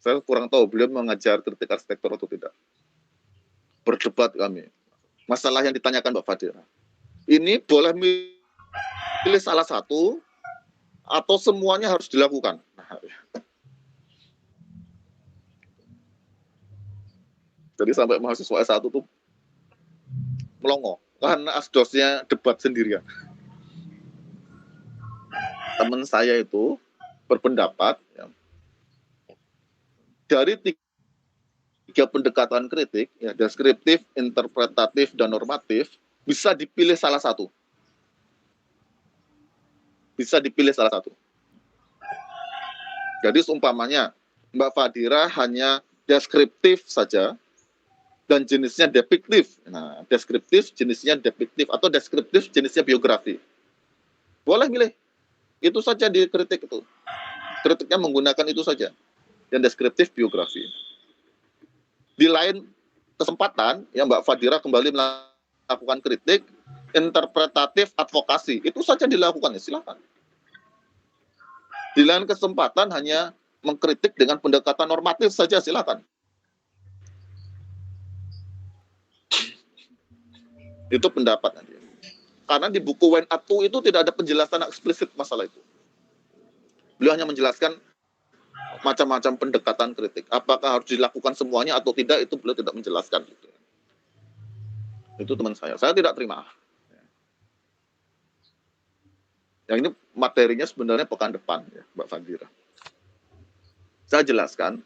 Saya kurang tahu beliau mengajar kritik arsitektur atau tidak. Berdebat kami. Masalah yang ditanyakan Mbak Fadira. Ini boleh pilih salah satu atau semuanya harus dilakukan. Jadi sampai mahasiswa S1 tuh melongo karena asdosnya debat sendirian. Teman saya itu berpendapat ya, dari 3 pendekatan kritik, ya, deskriptif, interpretatif, dan normatif, bisa dipilih salah satu. Bisa dipilih salah satu. Jadi seumpamanya Mbak Fadira hanya deskriptif saja dan jenisnya depiktif. Nah, deskriptif jenisnya depiktif atau deskriptif jenisnya biografi. Boleh milih. Itu saja dikritik itu. Kritiknya menggunakan itu saja. Yang deskriptif biografi. Di lain kesempatan, ya Mbak Fadira kembali melakukan kritik, interpretatif advokasi. Itu saja dilakukan, ya silakan. Di lain kesempatan hanya mengkritik dengan pendekatan normatif saja, silakan. Itu pendapat nanti. Karena di buku When Atu itu tidak ada penjelasan eksplisit masalah itu. Beliau hanya menjelaskan macam-macam pendekatan kritik. Apakah harus dilakukan semuanya atau tidak, itu beliau tidak menjelaskan. Itu teman saya. Saya tidak terima. Yang ini materinya sebenarnya pekan depan, ya, Mbak Fadira. Saya jelaskan,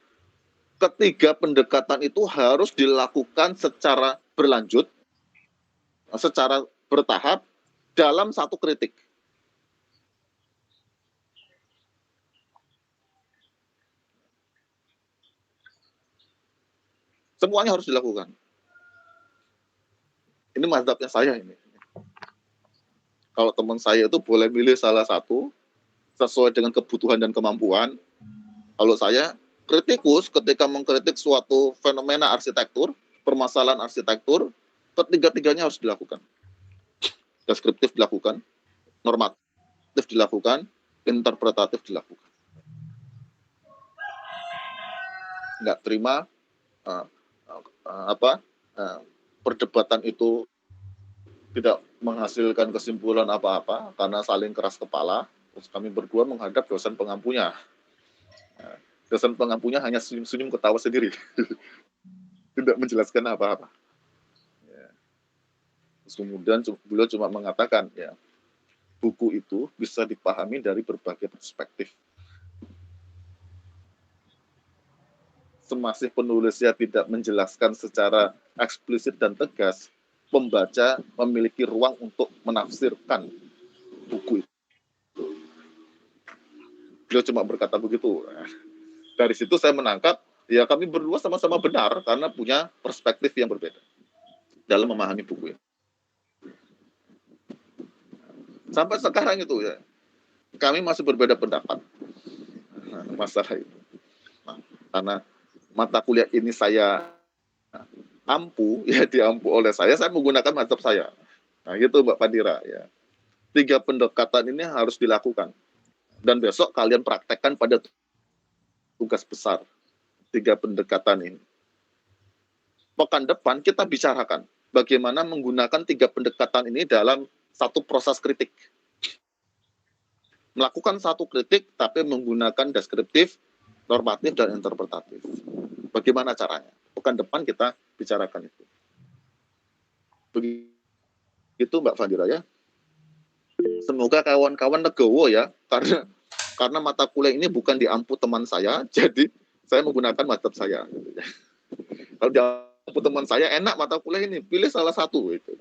ketiga pendekatan itu harus dilakukan secara berlanjut, secara bertahap, dalam satu kritik. Semuanya harus dilakukan. Ini mazhabnya saya ini. Kalau teman saya itu boleh milih salah satu sesuai dengan kebutuhan dan kemampuan. Kalau saya kritikus ketika mengkritik suatu fenomena arsitektur, permasalahan arsitektur, ketiga-tiganya harus dilakukan. Deskriptif dilakukan, normatif dilakukan, interpretatif dilakukan. Nggak terima perdebatan itu tidak menghasilkan kesimpulan apa-apa karena saling keras kepala. Terus kami berdua menghadap dosen pengampunya. Dosen pengampunya hanya senyum-senyum ketawa sendiri. Tidak menjelaskan apa-apa. Terus kemudian beliau cuma mengatakan, ya, buku itu bisa dipahami dari berbagai perspektif. Semasih penulisnya tidak menjelaskan secara eksplisit dan tegas, pembaca memiliki ruang untuk menafsirkan buku itu. Beliau cuma berkata begitu. Dari situ saya menangkap, ya kami berdua sama-sama benar karena punya perspektif yang berbeda dalam memahami buku ini. Sampai sekarang itu ya, kami masih berbeda pendapat masalah itu. Karena mata kuliah ini saya ampu, ya diampu oleh saya menggunakan mazhab saya. Nah gitu Mbak Fadira ya. 3 pendekatan ini harus dilakukan. Dan besok kalian praktekkan pada tugas besar 3 pendekatan ini. Pekan depan kita bicarakan bagaimana menggunakan 3 pendekatan ini dalam satu proses kritik. Melakukan satu kritik tapi menggunakan deskriptif, normatif, dan interpretatif. Bagaimana caranya? Pekan depan kita bicarakan itu. Begitu Mbak Fadira ya. Semoga kawan-kawan legowo ya, karena mata kuliah ini bukan diampu teman saya, jadi saya menggunakan mazhab saya. Kalau diampu teman saya, enak mata kuliah ini, pilih salah satu. Gitu.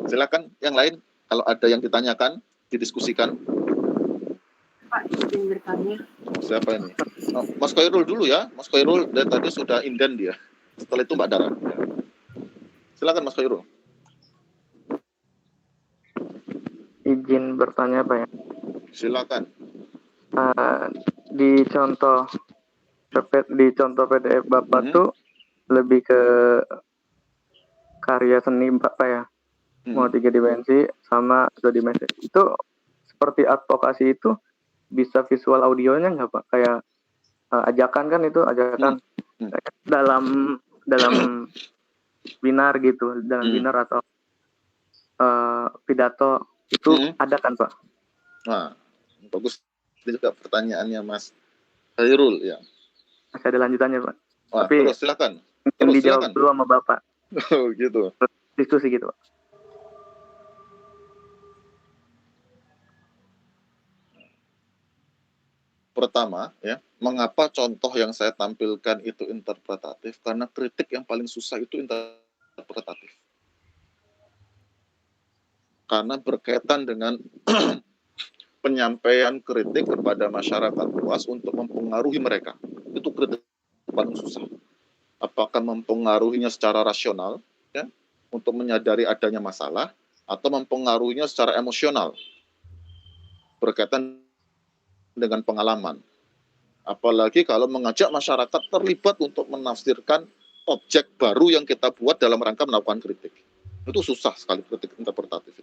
Silakan yang lain, kalau ada yang ditanyakan, didiskusikan. Pak, izin bertanya. Siapa ini? Oh, Mas Khairul dulu ya. Mas Khairul dari tadi sudah inden dia. Setelah itu Mbak Dara. Silakan Mas Khairul. Izin bertanya Pak ya. Silakan. Di contoh PDF Bapak tuh lebih ke karya seni Bapak ya. Mau 3 dimensi sama 2 dimensi. Itu seperti advokasi itu bisa visual audionya nggak Pak? Kayak ajakan kan itu ajakan dalam binar gitu, dalam binar atau pidato itu ada kan Pak? Nah, bagus juga pertanyaannya Mas Khairul ya. Masih ada lanjutannya Pak. Wah, tapi terus silakan. Terus dijawab dulu sama Bapak. Oh gitu. Diskusi gitu Pak. Pertama ya, mengapa contoh yang saya tampilkan itu interpretatif? Karena kritik yang paling susah itu interpretatif. Karena berkaitan dengan penyampaian kritik kepada masyarakat luas untuk mempengaruhi mereka. Itu kritik paling susah. Apakah mempengaruhinya secara rasional, ya, untuk menyadari adanya masalah, atau mempengaruhinya secara emosional, berkaitan dengan pengalaman. Apalagi kalau mengajak masyarakat terlibat untuk menafsirkan objek baru yang kita buat dalam rangka melakukan kritik. Itu susah sekali kritik interpretatif.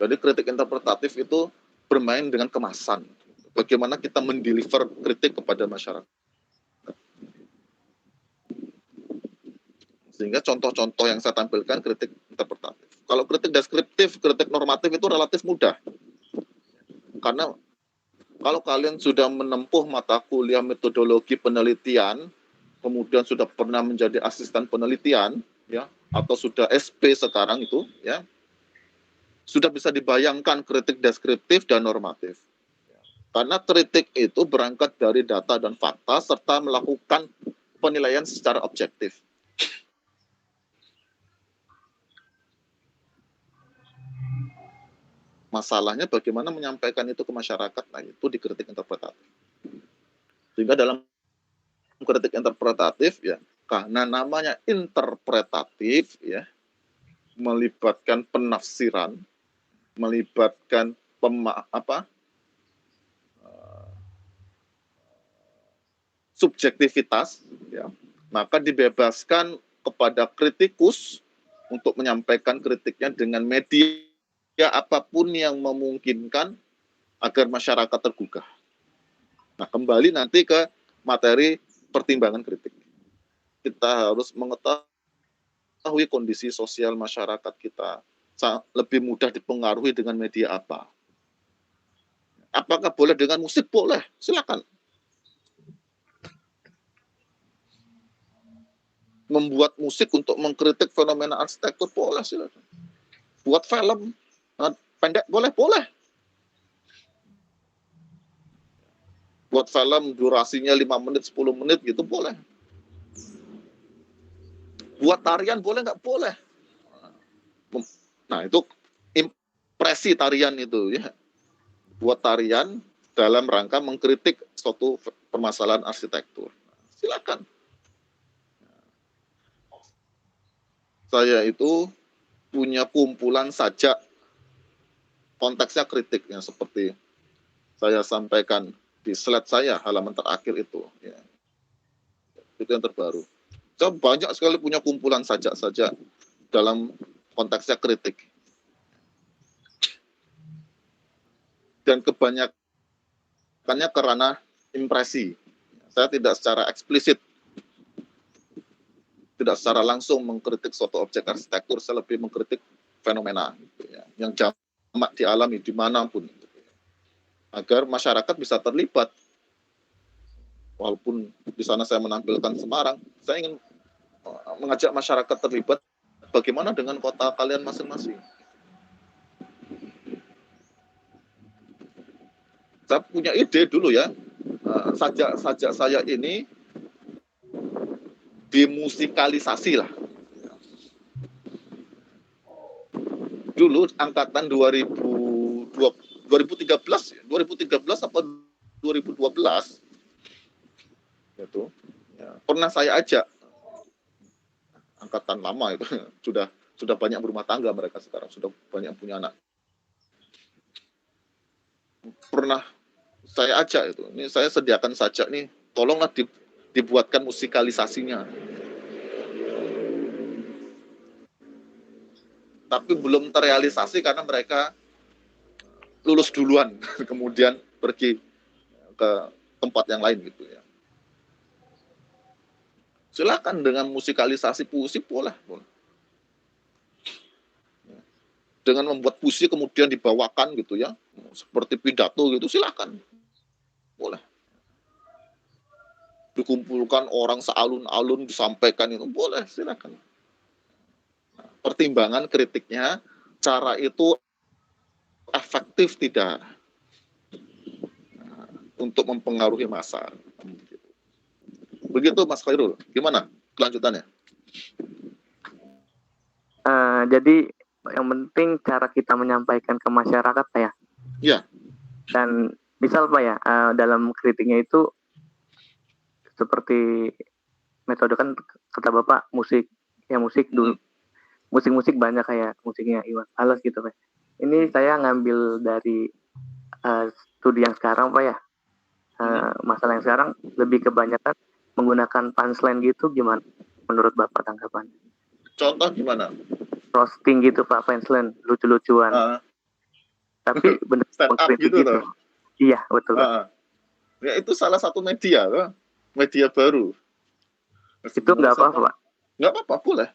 Jadi kritik interpretatif itu bermain dengan kemasan. Bagaimana kita mendeliver kritik kepada masyarakat. Sehingga contoh-contoh yang saya tampilkan kritik interpretatif. Kalau kritik deskriptif, kritik normatif itu relatif mudah. Karena kalau kalian sudah menempuh mata kuliah metodologi penelitian, kemudian sudah pernah menjadi asisten penelitian, ya, atau sudah SP sekarang itu, ya, sudah bisa dibayangkan kritik deskriptif dan normatif. Karena kritik itu berangkat dari data dan fakta serta melakukan penilaian secara objektif. Masalahnya bagaimana menyampaikan itu ke masyarakat, nah itu di kritik interpretatif. Sehingga dalam kritik interpretatif, ya, karena namanya interpretatif, ya, melibatkan penafsiran, melibatkan subjektivitas, ya, maka dibebaskan kepada kritikus untuk menyampaikan kritiknya dengan media apapun yang memungkinkan agar masyarakat tergugah. Nah, kembali nanti ke materi pertimbangan kritik. Kita harus mengetahui kondisi sosial masyarakat kita, lebih mudah dipengaruhi dengan media apa. Apakah boleh dengan musik? Boleh, silakan. Membuat musik untuk mengkritik fenomena arsitektur, boleh, silakan. Buat film pendek, boleh. Buat film durasinya 5 menit, 10 menit gitu, boleh. Buat tarian boleh nggak? Boleh. Nah, itu impresi tarian itu, ya. Buat tarian dalam rangka mengkritik suatu permasalahan arsitektur. Silakan. Saya itu punya kumpulan sajak konteksnya kritik, yang seperti saya sampaikan di slide saya halaman terakhir itu, ya. Itu yang terbaru. Saya banyak sekali punya kumpulan sajak-sajak dalam konteksnya kritik. Dan kebanyakannya karena impresi. Saya tidak secara eksplisit, tidak secara langsung mengkritik suatu objek arsitektur, saya lebih mengkritik fenomena, gitu, ya, yang jamak dialami dimanapun, gitu, ya. Agar masyarakat bisa terlibat. Walaupun di sana saya menampilkan Semarang, saya ingin mengajak masyarakat terlibat. Bagaimana dengan kota kalian masing-masing? Saya punya ide dulu, ya, sajak saya ini dimusikalisasi lah. Dulu angkatan 2013 apa 2012 itu, ya, pernah saya ajak, angkatan lama itu sudah banyak berumah tangga mereka sekarang, sudah banyak punya anak. Pernah saya ajak itu, ini saya sediakan sajak nih, tolonglah dibuatkan musikalisasinya. Tapi belum terrealisasi karena mereka lulus duluan, kemudian pergi ke tempat yang lain, gitu, ya. Silakan dengan musikalisasi puisi, boleh. Dengan membuat puisi kemudian dibawakan, gitu, ya, seperti pidato gitu, silakan, boleh. Dikumpulkan orang sealun-alun disampaikan itu, boleh, silakan. Pertimbangan kritiknya, cara itu efektif tidak untuk mempengaruhi massa. Begitu Mas Khairul, gimana kelanjutannya? Jadi yang penting cara kita menyampaikan ke masyarakat Pak ya. Iya. Dan misal Pak ya, dalam kritiknya itu seperti metode kan kata Bapak musik dulu. Musik banyak kayak musiknya Iwan Fals gitu Pak. Ini saya ngambil dari studi yang sekarang Pak ya. Masalah yang sekarang lebih kebanyakan menggunakan punchline gitu, gimana menurut Bapak tanggapan? Contoh gimana? Roasting gitu Pak, punchline, lucu-lucuan. Tapi benar stand up gitu gitu. Iya, betul Pak. Ya itu salah satu media Pak. Media baru. Itu nggak apa-apa Pak? Nggak apa-apa, boleh.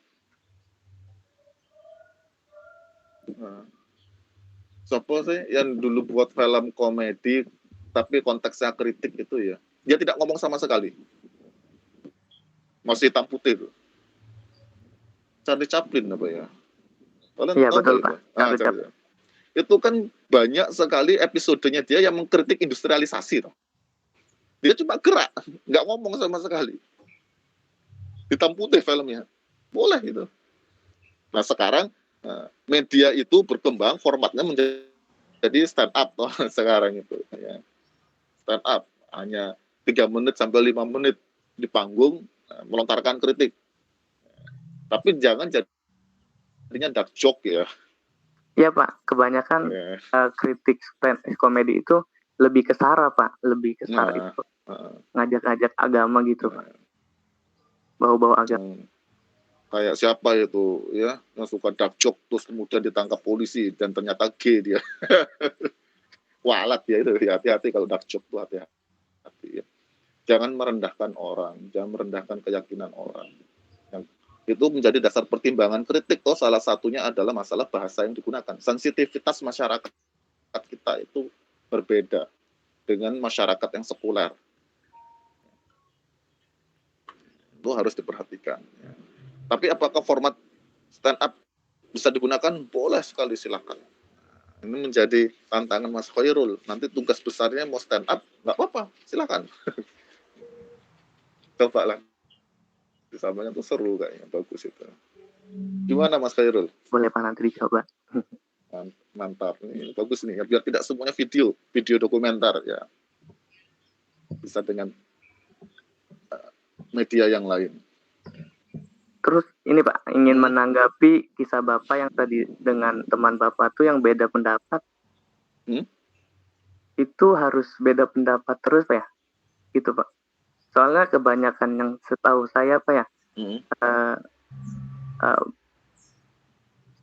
Siapa sih yang dulu buat film komedi tapi konteksnya kritik itu ya? Dia tidak ngomong sama sekali. Masih hitam putih tuh. Charlie Chaplin apa ya? Kalian Iya tahu betul Pak. Chaplin. Itu kan banyak sekali episodenya dia yang mengkritik industrialisasi. Dia cuma gerak, nggak ngomong sama sekali. Hitam putih filmnya. Boleh itu. Nah sekarang media itu berkembang, formatnya menjadi stand up toh sekarang itu. Ya. Stand up hanya 3 menit sampai 5 menit di panggung melontarkan kritik. Tapi jangan jadinya dark joke ya. Iya Pak, kebanyakan kritik stand komedi itu lebih ke sara Pak, lebih ke sara itu ngajak-ngajak agama gitu Pak, bau-bau agama. Kayak siapa itu ya yang suka dark joke terus kemudian ditangkap polisi dan ternyata gay dia. Walat ya itu, hati-hati kalau dark joke tuh, hati-hati ya. Jangan merendahkan orang, jangan merendahkan keyakinan orang. Itu menjadi dasar pertimbangan kritik toh, salah satunya adalah masalah bahasa yang digunakan. Sensitivitas masyarakat kita itu berbeda dengan masyarakat yang sekuler. Itu harus diperhatikan. Tapi apakah format stand up bisa digunakan? Boleh sekali, silakan. Ini menjadi tantangan Mas Khairul. Nanti tugas besarnya mau stand up, nggak apa-apa, silakan. Coba lah. Samanya tuh seru kayaknya, bagus itu. Gimana Mas Khairul? Boleh Pak, nanti dicoba. Mantap, ini bagus nih. Biar tidak semuanya video dokumenter ya. Bisa dengan media yang lain. Terus ini Pak, ingin menanggapi kisah Bapak yang tadi dengan teman Bapak tuh yang beda pendapat. Itu harus beda pendapat terus Pak ya? Gitu Pak. Soalnya kebanyakan yang setahu saya Pak ya,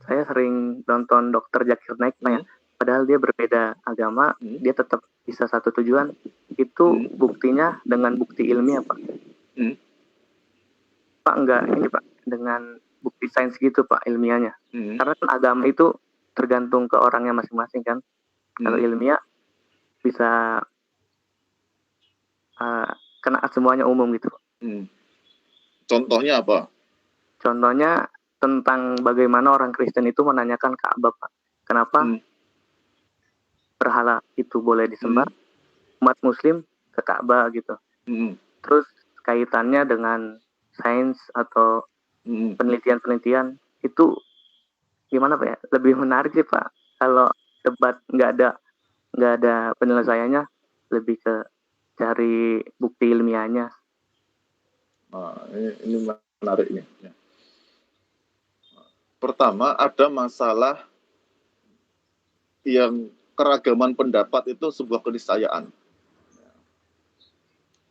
saya sering nonton Dokter Zakir Naik Pak ya. Padahal dia berbeda agama, dia tetap bisa satu tujuan. Itu buktinya dengan bukti ilmiah Pak. Pak enggak ini Pak, dengan bukti sains gitu Pak ilmiahnya. Karena kan agama itu tergantung ke orangnya masing-masing kan. Kalau ilmiah bisa kena semuanya umum gitu. Contohnya apa? Contohnya tentang bagaimana orang Kristen itu menanyakan Ka'bah Pak. Kenapa berhala itu boleh disembah, umat Muslim ke Ka'bah gitu. Terus kaitannya dengan sains atau penelitian-penelitian itu gimana Pak ya? Lebih menarik sih Pak. Kalau debat nggak ada penyelesaiannya, lebih ke cari bukti ilmiahnya. Ini menarik nih. Pertama, ada masalah yang keragaman pendapat itu sebuah keniscayaan.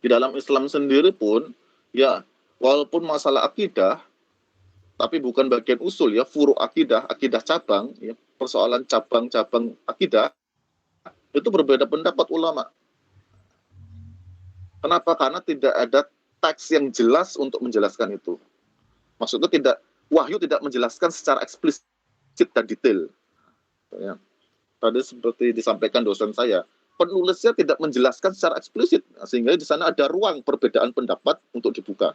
Di dalam Islam sendiri pun, ya walaupun masalah akidah, tapi bukan bagian usul ya, furu akidah cabang, ya, persoalan cabang-cabang akidah, itu berbeda pendapat ulama. Kenapa? Karena tidak ada teks yang jelas untuk menjelaskan itu. Maksudnya wahyu tidak menjelaskan secara eksplisit dan detail. Ya. Tadi seperti disampaikan dosen saya, penulisnya tidak menjelaskan secara eksplisit, sehingga di sana ada ruang perbedaan pendapat untuk dibuka.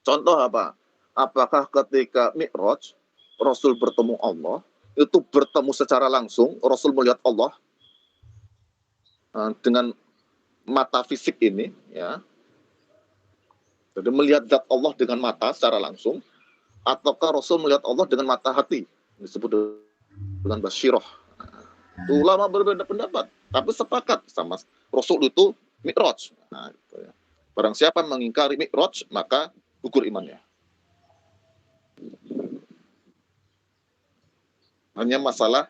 Contoh apa? Apakah ketika Mi'raj, Rasul bertemu Allah, itu bertemu secara langsung, Rasul melihat Allah dengan mata fisik ini, ya. Jadi melihat zat Allah dengan mata secara langsung, ataukah Rasul melihat Allah dengan mata hati, disebut dengan basyirah. Ulama berbeda pendapat, tapi sepakat sama Rasul itu mi'raj. Nah, gitu ya. Barang siapa mengingkari mi'raj, maka gugur imannya. Hanya masalah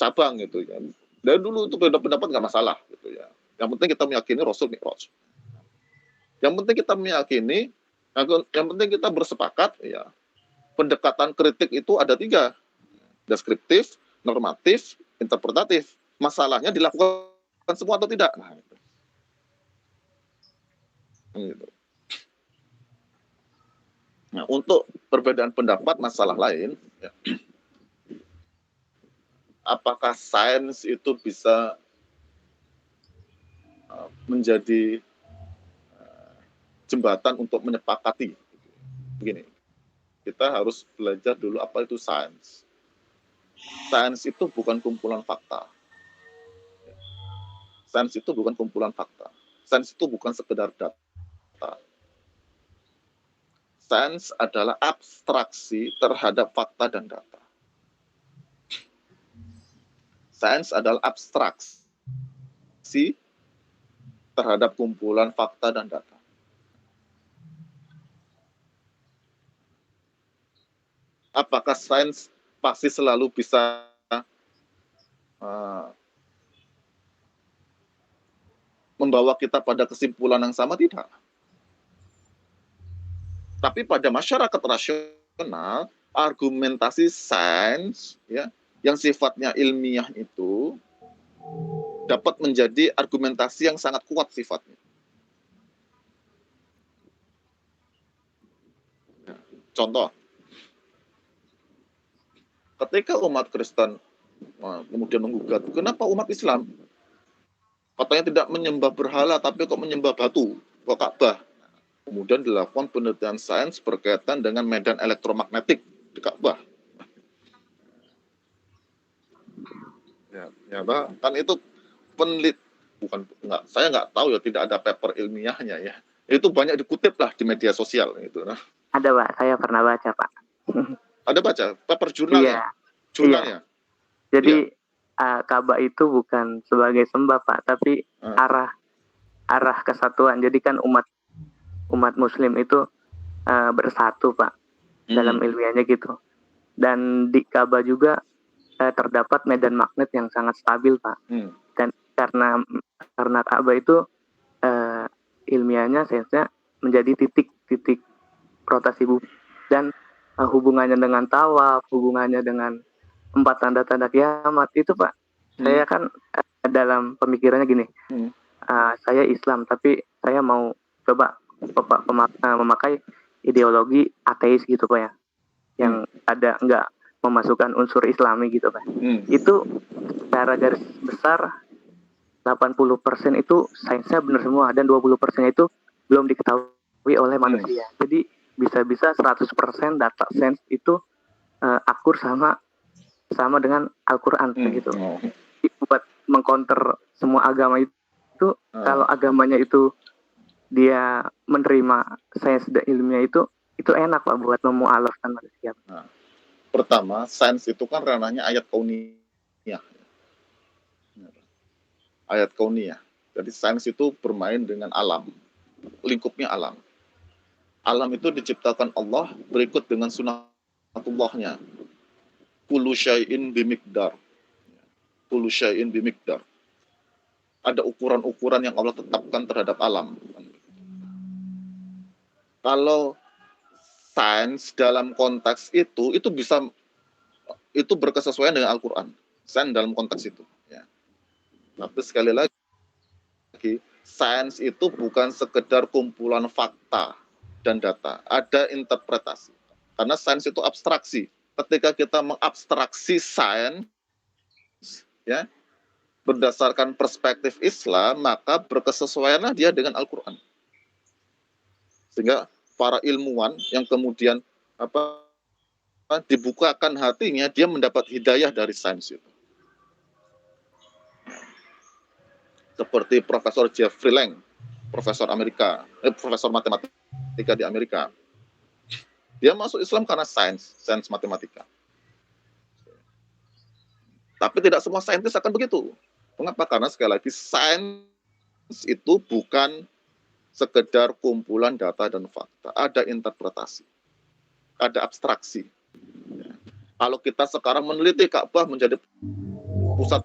cabang gitu ya. Dari dulu itu beda pendapat nggak masalah gitu ya. Yang penting kita meyakini Rasul mi'raj. Yang penting kita meyakini, yang penting kita bersepakat ya. Pendekatan kritik itu ada 3. Deskriptif, normatif, interpretatif. Masalahnya dilakukan semua atau tidak. Nah, gitu. Nah, untuk perbedaan pendapat masalah lain, ya, apakah sains itu bisa menjadi jembatan untuk menyepakati? Begini, kita harus belajar dulu apa itu sains. Sains itu bukan kumpulan fakta. Sains itu bukan kumpulan fakta. Sains itu bukan sekedar data. Sains adalah abstraksi terhadap fakta dan data. Sains adalah abstraksi terhadap kumpulan fakta dan data. Apakah sains pasti selalu bisa membawa kita pada kesimpulan yang sama? Tidak. Tapi pada masyarakat rasional, argumentasi sains ya, yang sifatnya ilmiah itu dapat menjadi argumentasi yang sangat kuat sifatnya. Contoh, ketika umat Kristen kemudian menggugat, kenapa umat Islam katanya tidak menyembah berhala, tapi kok menyembah batu, kok Ka'bah? Kemudian dilakukan penelitian sains berkaitan dengan medan elektromagnetik di Ka'bah. Ya, kan itu saya nggak tahu ya, tidak ada paper ilmiahnya ya. Itu banyak dikutip lah di media sosial gitu. Nah. Ada Pak, saya pernah baca Pak. Ada baca paper jurnalnya? Jurnalnya. Iya. Jadi Ka'bah itu bukan sebagai sembah Pak, tapi arah kesatuan. Jadi kan umat Muslim itu bersatu Pak, dalam ilmiahnya gitu. Dan di Ka'bah juga terdapat medan magnet yang sangat stabil Pak. Dan karena Ka'bah itu ilmiahnya, sainsnya menjadi titik rotasi bumi, dan hubungannya dengan tawaf, hubungannya dengan 4 tanda-tanda kiamat itu Pak. Saya kan dalam pemikirannya gini, saya Islam tapi saya mau coba memakai ideologi ateis gitu Pak ya, yang ada nggak memasukkan unsur Islami gitu Pak. Itu secara garis besar 80% itu sainsnya benar semua, dan 20% itu belum diketahui oleh manusia. Jadi bisa-bisa 100% data sains itu akur sama dengan Al-Quran gitu. Buat mengcounter semua agama itu, kalau agamanya itu dia menerima sains dan ilmiah itu enak Pak buat memualafkan manusia. Nah, pertama, sains itu kan ranahnya ayat kauniyah. Ayat kauniyah. Jadi sains itu bermain dengan alam, lingkupnya alam. Alam itu diciptakan Allah berikut dengan sunatullahnya. Kullu syai'in bimiqdar. Kullu syai'in bimiqdar. Ada ukuran-ukuran yang Allah tetapkan terhadap alam. Kalau sains dalam konteks itu berkesesuaian dengan Al-Quran. Sains dalam konteks itu. Ya. Tapi sekali lagi, sains itu bukan sekedar kumpulan fakta dan data. Ada interpretasi. Karena sains itu abstraksi. Ketika kita mengabstraksi sains, ya, berdasarkan perspektif Islam, maka berkesesuaianlah dia dengan Al-Quran. Sehingga para ilmuwan yang kemudian dibukakan hatinya, dia mendapat hidayah dari sains itu. Seperti Profesor Jeffrey Lang, profesor matematika di Amerika. Dia masuk Islam karena sains matematika. Tapi tidak semua saintis akan begitu. Mengapa? Karena sekali lagi sains itu bukan sekedar kumpulan data dan fakta. Ada interpretasi, ada abstraksi. Kalau kita sekarang meneliti Ka'bah menjadi pusat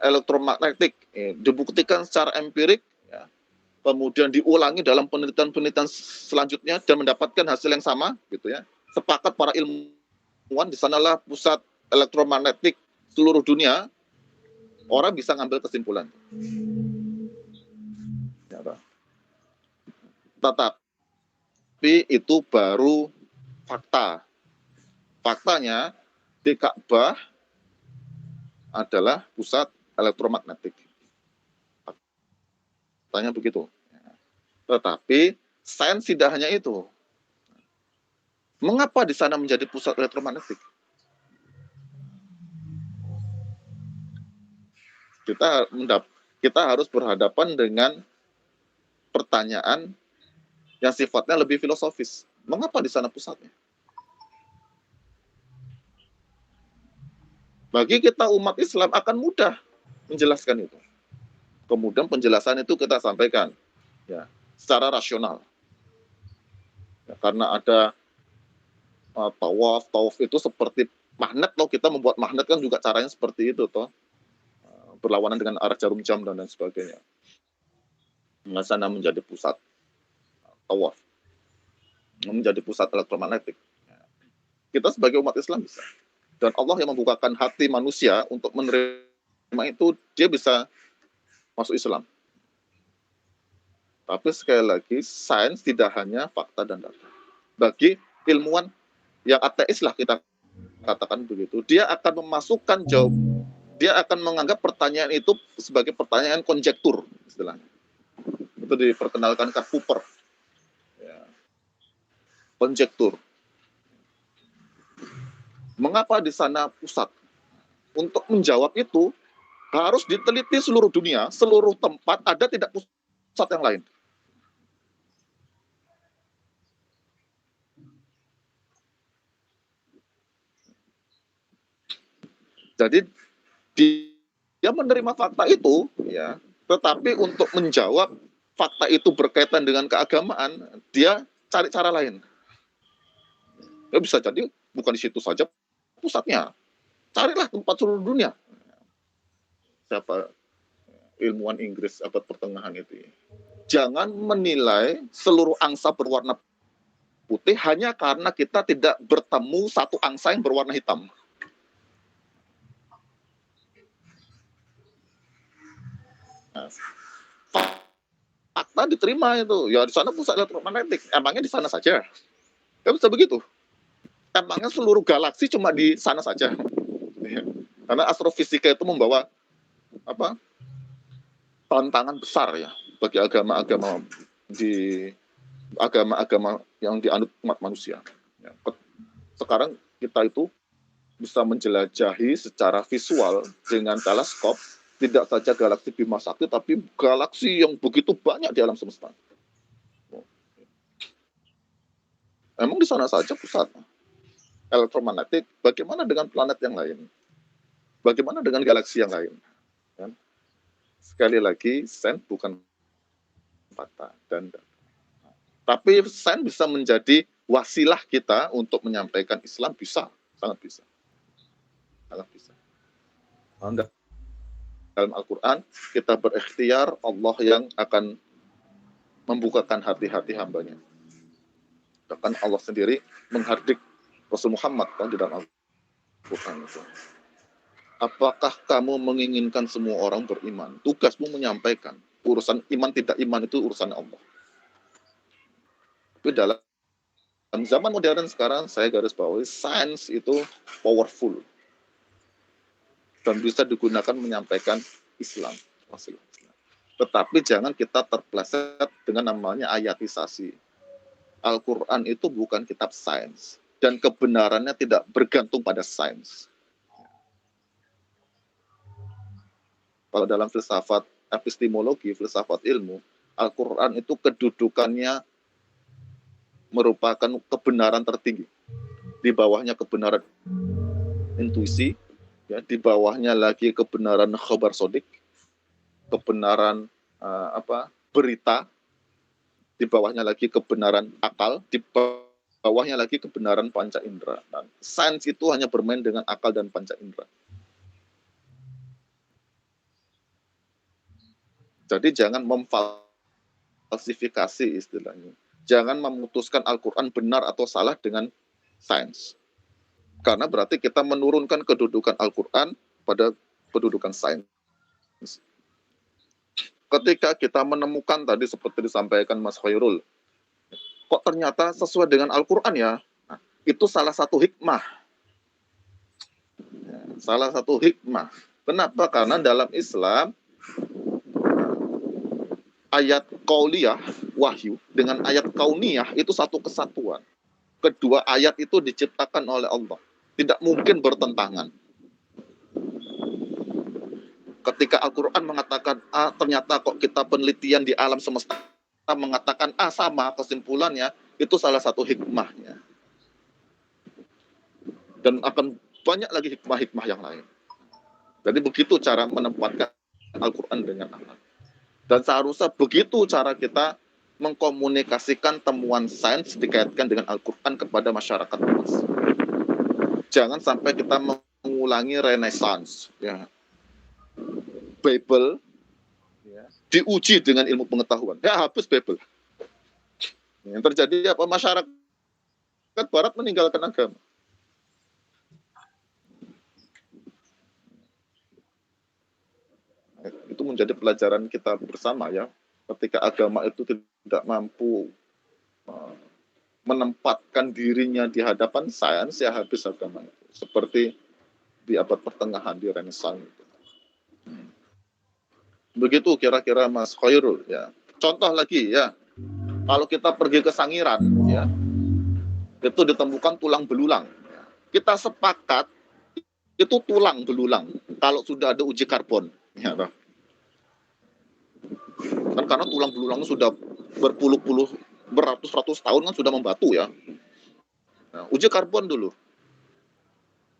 elektromagnetik, dibuktikan secara empirik, ya, kemudian diulangi dalam penelitian-penelitian selanjutnya dan mendapatkan hasil yang sama, gitu ya. Sepakat para ilmuwan di sanalah pusat elektromagnetik seluruh dunia, orang bisa ngambil kesimpulan. Ya, tetapi itu baru fakta. Faktanya di Ka'bah adalah pusat elektromagnetik. Faktanya begitu. Tetapi sains tidak hanya itu. Mengapa di sana menjadi pusat elektromagnetik? Kita harus berhadapan dengan pertanyaan yang sifatnya lebih filosofis. Mengapa di sana pusatnya? Bagi kita umat Islam akan mudah menjelaskan itu. Kemudian penjelasan itu kita sampaikan, ya, secara rasional. Ya, karena ada tawaf itu seperti magnet, loh, kita membuat magnet kan juga caranya seperti itu, toh, berlawanan dengan arah jarum jam dan lain sebagainya. Nah, sana menjadi pusat tawaf, menjadi pusat elektromagnetik. Kita sebagai umat Islam bisa. Dan Allah yang membukakan hati manusia untuk menerima itu, dia bisa masuk Islam. Tapi sekali lagi, sains tidak hanya fakta dan data. Bagi ilmuwan yang ateis lah kita katakan begitu, dia akan memasukkan dia akan menganggap pertanyaan itu sebagai pertanyaan konjektur, istilahnya. Itu diperkenalkan Karl Popper. Ya. Konjektur. Mengapa di sana pusat? Untuk menjawab itu, harus diteliti seluruh dunia, seluruh tempat, ada tidak pusat yang lain. Jadi dia menerima fakta itu, ya, tetapi untuk menjawab fakta itu berkaitan dengan keagamaan, dia cari cara lain. Ya, bisa jadi bukan di situ saja pusatnya. Carilah tempat seluruh dunia. Siapa ilmuwan Inggris abad pertengahan itu? Jangan menilai seluruh angsa berwarna putih hanya karena kita tidak bertemu satu angsa yang berwarna hitam. Nah, fakta diterima itu. Ya di sana pusat elektromagnetik. Emangnya di sana saja? Ya bisa begitu. Emangnya seluruh galaksi cuma di sana saja? Karena astrofisika itu membawa tantangan besar, ya, bagi agama-agama yang dianut umat manusia. Ya, sekarang kita itu bisa menjelajahi secara visual dengan teleskop tidak saja galaksi Bima Sakti, tapi galaksi yang begitu banyak di alam semesta. Emang di sana saja pusat elektromagnetik. Bagaimana dengan planet yang lain? Bagaimana dengan galaksi yang lain? Ya. Sekali lagi, sains bukan fakta dan data. Tapi sains bisa menjadi wasilah kita untuk menyampaikan Islam, bisa, sangat bisa. Sangat bisa. Dalam Al-Quran, kita berikhtiar, Allah yang akan membukakan hati-hati hambanya. Bahkan Allah sendiri menghardik Rasul Muhammad kan di dalam Al-Quran itu. Apakah kamu menginginkan semua orang beriman? Tugasmu menyampaikan. Urusan iman tidak iman itu urusan Allah. Tapi dalam zaman modern sekarang, saya garis bawahi, sains itu powerful dan bisa digunakan menyampaikan Islam. Tetapi jangan kita terpleset dengan namanya ayatisasi. Al-Quran itu bukan kitab sains, dan kebenarannya tidak bergantung pada sains. Kalau dalam filsafat epistemologi, filsafat ilmu, Al-Quran itu kedudukannya merupakan kebenaran tertinggi. Di bawahnya kebenaran intuisi, ya, di bawahnya lagi kebenaran khabar sodik, kebenaran berita, di bawahnya lagi kebenaran akal, di bawahnya lagi kebenaran panca indera. Nah, sains itu hanya bermain dengan akal dan panca indera. Jadi jangan memfalsifikasi istilahnya. Jangan memutuskan Al-Quran benar atau salah dengan sains. Karena berarti kita menurunkan kedudukan Al-Quran pada kedudukan sains. Ketika kita menemukan tadi seperti disampaikan Mas Khairul, kok ternyata sesuai dengan Al-Quran ya, nah, itu salah satu hikmah. Ya, salah satu hikmah. Kenapa? Karena dalam Islam, ayat qauliyah, wahyu, dengan ayat kauniyah itu satu kesatuan. Kedua ayat itu diciptakan oleh Allah. Tidak mungkin bertentangan. Ketika Al-Quran mengatakan A, ternyata kok kita penelitian di alam semesta mengatakan A sama, kesimpulannya itu salah satu hikmahnya. Dan akan banyak lagi hikmah-hikmah yang lain. Jadi begitu cara menempatkan Al-Quran dengan akal. Dan seharusnya begitu cara kita mengkomunikasikan temuan sains dikaitkan dengan Al-Quran kepada masyarakat luas. Jangan sampai kita mengulangi Renaissance. Ya. Bible ya, diuji dengan ilmu pengetahuan. Ya habis Bible. Yang terjadi apa? Masyarakat Barat meninggalkan agama. Itu menjadi pelajaran kita bersama ya. Ketika agama itu tidak mampu menempatkan dirinya di hadapan sains, ya habis agama itu. Seperti di abad pertengahan di Renaissance. Begitu kira-kira Mas Khairul ya. Contoh lagi ya. Kalau kita pergi ke Sangiran ya, itu ditemukan tulang belulang. Kita sepakat itu tulang belulang kalau sudah ada uji karbon. Ya, kan karena tulang belulang sudah berpuluh-puluh, beratus-ratus tahun kan sudah membatu ya. Nah, uji karbon dulu.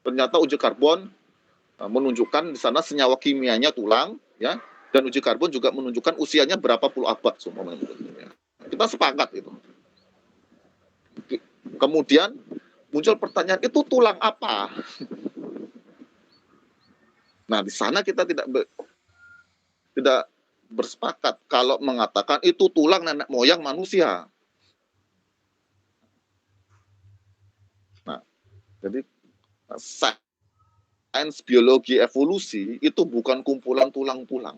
Ternyata uji karbon menunjukkan di sana senyawa kimianya tulang, ya, dan uji karbon juga menunjukkan usianya berapa puluh abad semua. Kita sepakat itu. Kemudian muncul pertanyaan, itu tulang apa? Nah, di sana kita tidak bersepakat kalau mengatakan itu tulang nenek moyang manusia. Nah, jadi sains biologi evolusi itu bukan kumpulan tulang-tulang,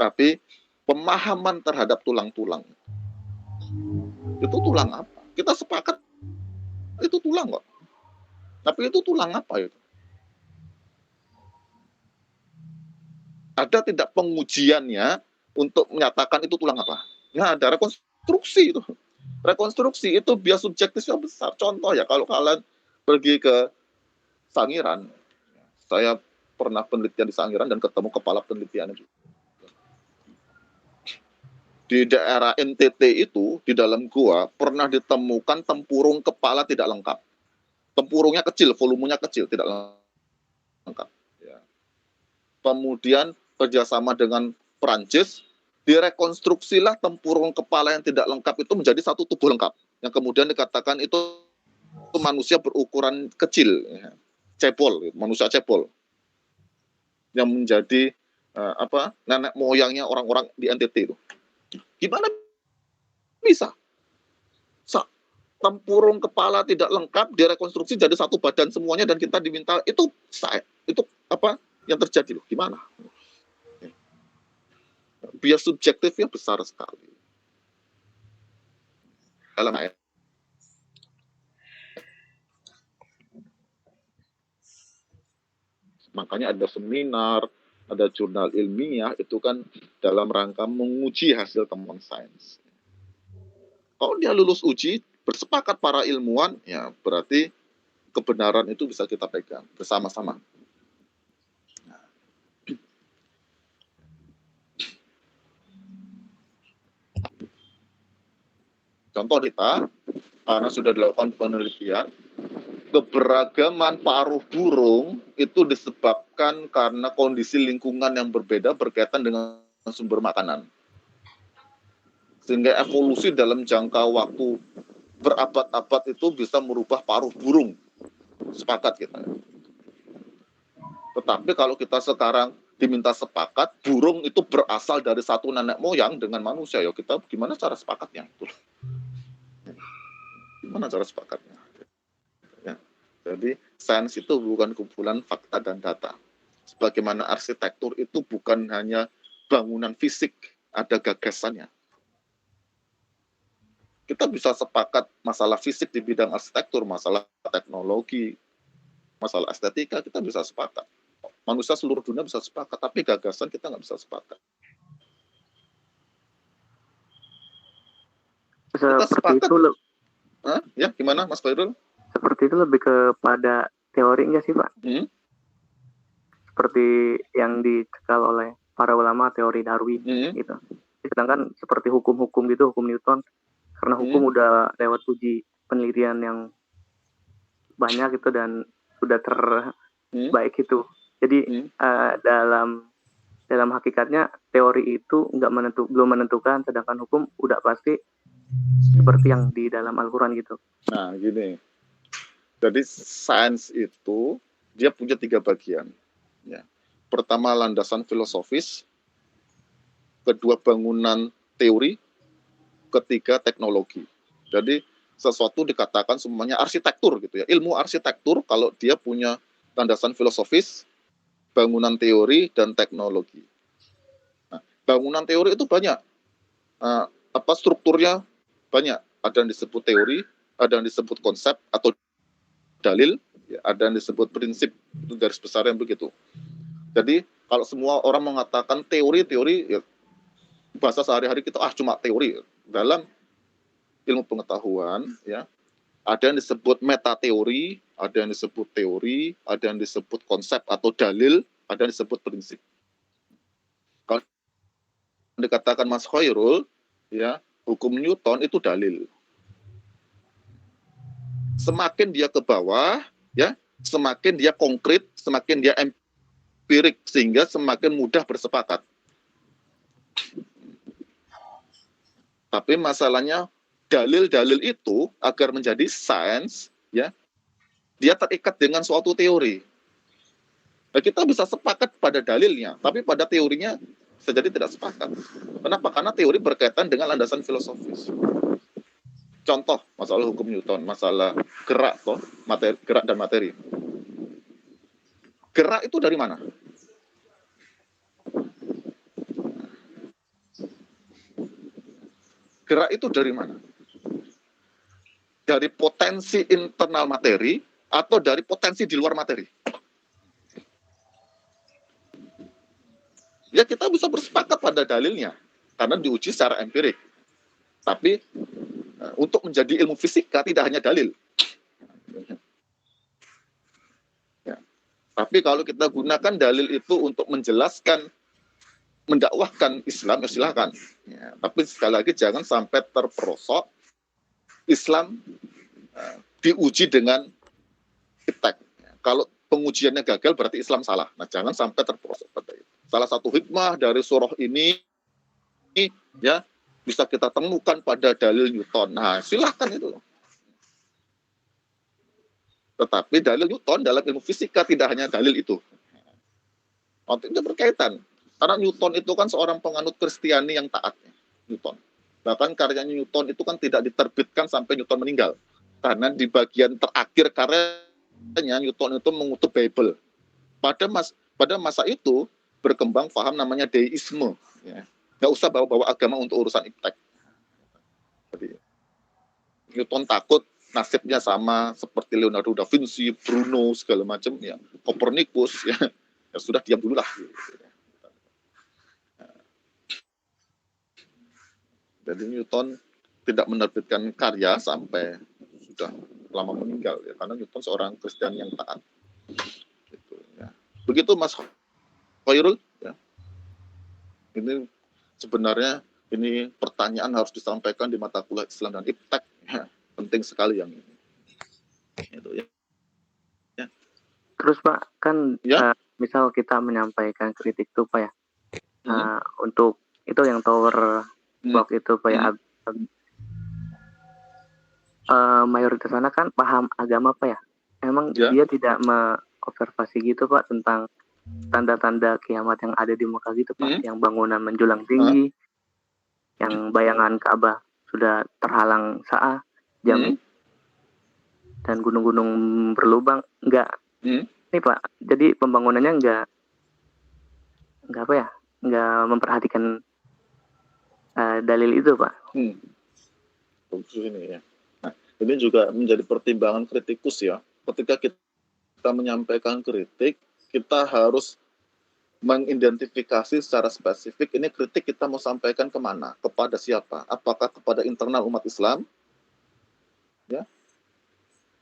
tapi pemahaman terhadap tulang-tulang. Itu tulang apa? Kita sepakat itu tulang kok. Tapi itu tulang apa itu? Ada tidak pengujiannya untuk menyatakan itu tulang apa? Nah, ada rekonstruksi itu. Rekonstruksi itu bias subjektifnya besar. Contoh ya, kalau kalian pergi ke Sangiran, saya pernah penelitian di Sangiran dan ketemu kepala penelitiannya juga. Di daerah NTT itu, di dalam gua, pernah ditemukan tempurung kepala tidak lengkap. Tempurungnya kecil, volumenya kecil, tidak lengkap. Ya. Kemudian kerjasama dengan Perancis, direkonstruksilah tempurung kepala yang tidak lengkap itu menjadi satu tubuh lengkap. Yang kemudian dikatakan itu manusia berukuran kecil, ya. Cepol, manusia cepol. Yang menjadi nenek moyangnya orang-orang di NTT itu. Gimana bisa? Tempurung kepala tidak lengkap direkonstruksi jadi satu badan semuanya dan kita diminta itu apa yang terjadi loh? Gimana? Bias subjektifnya besar sekali. Dalam ayat. Makanya ada seminar, ada jurnal ilmiah, itu kan dalam rangka menguji hasil temuan sains. Kalau dia lulus uji, bersepakat para ilmuwan, ya berarti kebenaran itu bisa kita pegang bersama-sama. Contoh kita, karena sudah dilakukan penelitian, keberagaman paruh burung itu disebabkan karena kondisi lingkungan yang berbeda berkaitan dengan sumber makanan. Sehingga evolusi dalam jangka waktu berabad-abad itu bisa merubah paruh burung. Sepakat kita. Tetapi kalau kita sekarang diminta sepakat, burung itu berasal dari satu nenek moyang dengan manusia. Ya kita gimana cara sepakatnya? Gimana cara sepakatnya? Ya. Jadi sains itu bukan kumpulan fakta dan data. Sebagaimana arsitektur itu bukan hanya bangunan fisik, ada gagasannya. Kita bisa sepakat masalah fisik di bidang arsitektur, masalah teknologi, masalah estetika, kita bisa sepakat. Manusia seluruh dunia bisa sepakat, tapi gagasan kita nggak bisa sepakat. Seperti itu, ya gimana Mas Khairul? Seperti itu lebih kepada teori nggak sih Pak? Seperti yang dicekal oleh para ulama teori Darwin gitu. Sedangkan seperti hukum-hukum gitu, hukum Newton, karena hukum udah lewat uji penelitian yang banyak gitu dan sudah terbaik itu. Jadi dalam hakikatnya teori itu belum menentukan, sedangkan hukum udah pasti seperti yang di dalam Al-Quran gitu. Nah gini, jadi sains itu dia punya 3 bagian. Ya. Pertama landasan filosofis, kedua bangunan teori, ketiga teknologi. Jadi sesuatu dikatakan semuanya arsitektur gitu ya. Ilmu arsitektur kalau dia punya landasan filosofis, bangunan teori dan teknologi. Nah, bangunan teori itu banyak. Strukturnya banyak. Ada yang disebut teori, ada yang disebut konsep atau dalil, ya, ada yang disebut prinsip. Itu garis besar yang begitu. Jadi kalau semua orang mengatakan teori, ya, bahasa sehari-hari kita cuma teori. Dalam ilmu pengetahuan, ya, ada yang disebut metateori, ada yang disebut teori, ada yang disebut konsep atau dalil, ada yang disebut prinsip. Kalau dikatakan Mas Khairul, ya, hukum Newton itu dalil. Semakin dia ke bawah, ya, semakin dia konkret, semakin dia empirik, sehingga semakin mudah bersepakat. Tapi masalahnya dalil-dalil itu agar menjadi sains, ya, dia terikat dengan suatu teori. Nah, kita bisa sepakat pada dalilnya, tapi pada teorinya sejadi tidak sepakat. Kenapa? Karena teori berkaitan dengan landasan filosofis. Contoh masalah hukum Newton, masalah gerak, gerak dan materi. Gerak itu dari mana? Gerak itu dari mana? Dari potensi internal materi atau dari potensi di luar materi? Ya kita bisa bersepakat pada dalilnya karena diuji secara empirik. Tapi untuk menjadi ilmu fisika tidak hanya dalil. Ya. Tapi kalau kita gunakan dalil itu untuk menjelaskan, mendakwahkan Islam, ya silakan. Ya. Tapi sekali lagi jangan sampai terperosok Islam diuji dengan iptek. Kalau pengujiannya gagal berarti Islam salah. Nah, jangan sampai terperosok pada itu. Salah satu hikmah dari surah ini, ya, bisa kita temukan pada dalil Newton. Nah, silahkan itu. Tetapi dalil Newton dalam ilmu fisika tidak hanya dalil itu. Nanti itu berkaitan. Karena Newton itu kan seorang penganut Kristiani yang taat. Newton. Bahkan karyanya Newton itu kan tidak diterbitkan sampai Newton meninggal. Karena di bagian terakhir karyanya Newton itu mengutip Bible. Pada masa itu berkembang paham namanya deisme. Ya. Nggak usah bawa-bawa agama untuk urusan iptek. Jadi, Newton takut nasibnya sama seperti Leonardo da Vinci, Bruno, segala macam, ya, Copernicus, ya sudah diam dulu lah. Jadi Newton tidak menerbitkan karya sampai sudah lama meninggal, ya, karena Newton seorang Kristen yang taat. Gitu, ya. Begitu Mas Khairul, ya. Ini sebenarnya ini pertanyaan harus disampaikan di mata kuliah Islam dan iptek. Ya. penting sekali yang ini. Itu ya. Terus Pak, kan Ya. misal kita menyampaikan kritik tuh Pak ya, untuk itu yang tower block itu Pak ya, mayoritas sana kan paham agama Pak ya, emang dia tidak mengobservasi gitu Pak tentang tanda-tanda kiamat yang ada di Mekah gitu Pak, yang bangunan menjulang tinggi, yang bayangan Ka'bah sudah terhalang Sa'ah, jam dan gunung-gunung berlubang, enggak. Nih Pak, jadi pembangunannya enggak apa ya, enggak memperhatikan dalil itu Pak. Bagus ini ya. Nah, ini juga menjadi pertimbangan kritikus ya. Ketika kita menyampaikan kritik, kita harus mengidentifikasi secara spesifik ini kritik kita mau sampaikan kemana, kepada siapa, apakah kepada internal umat Islam, ya,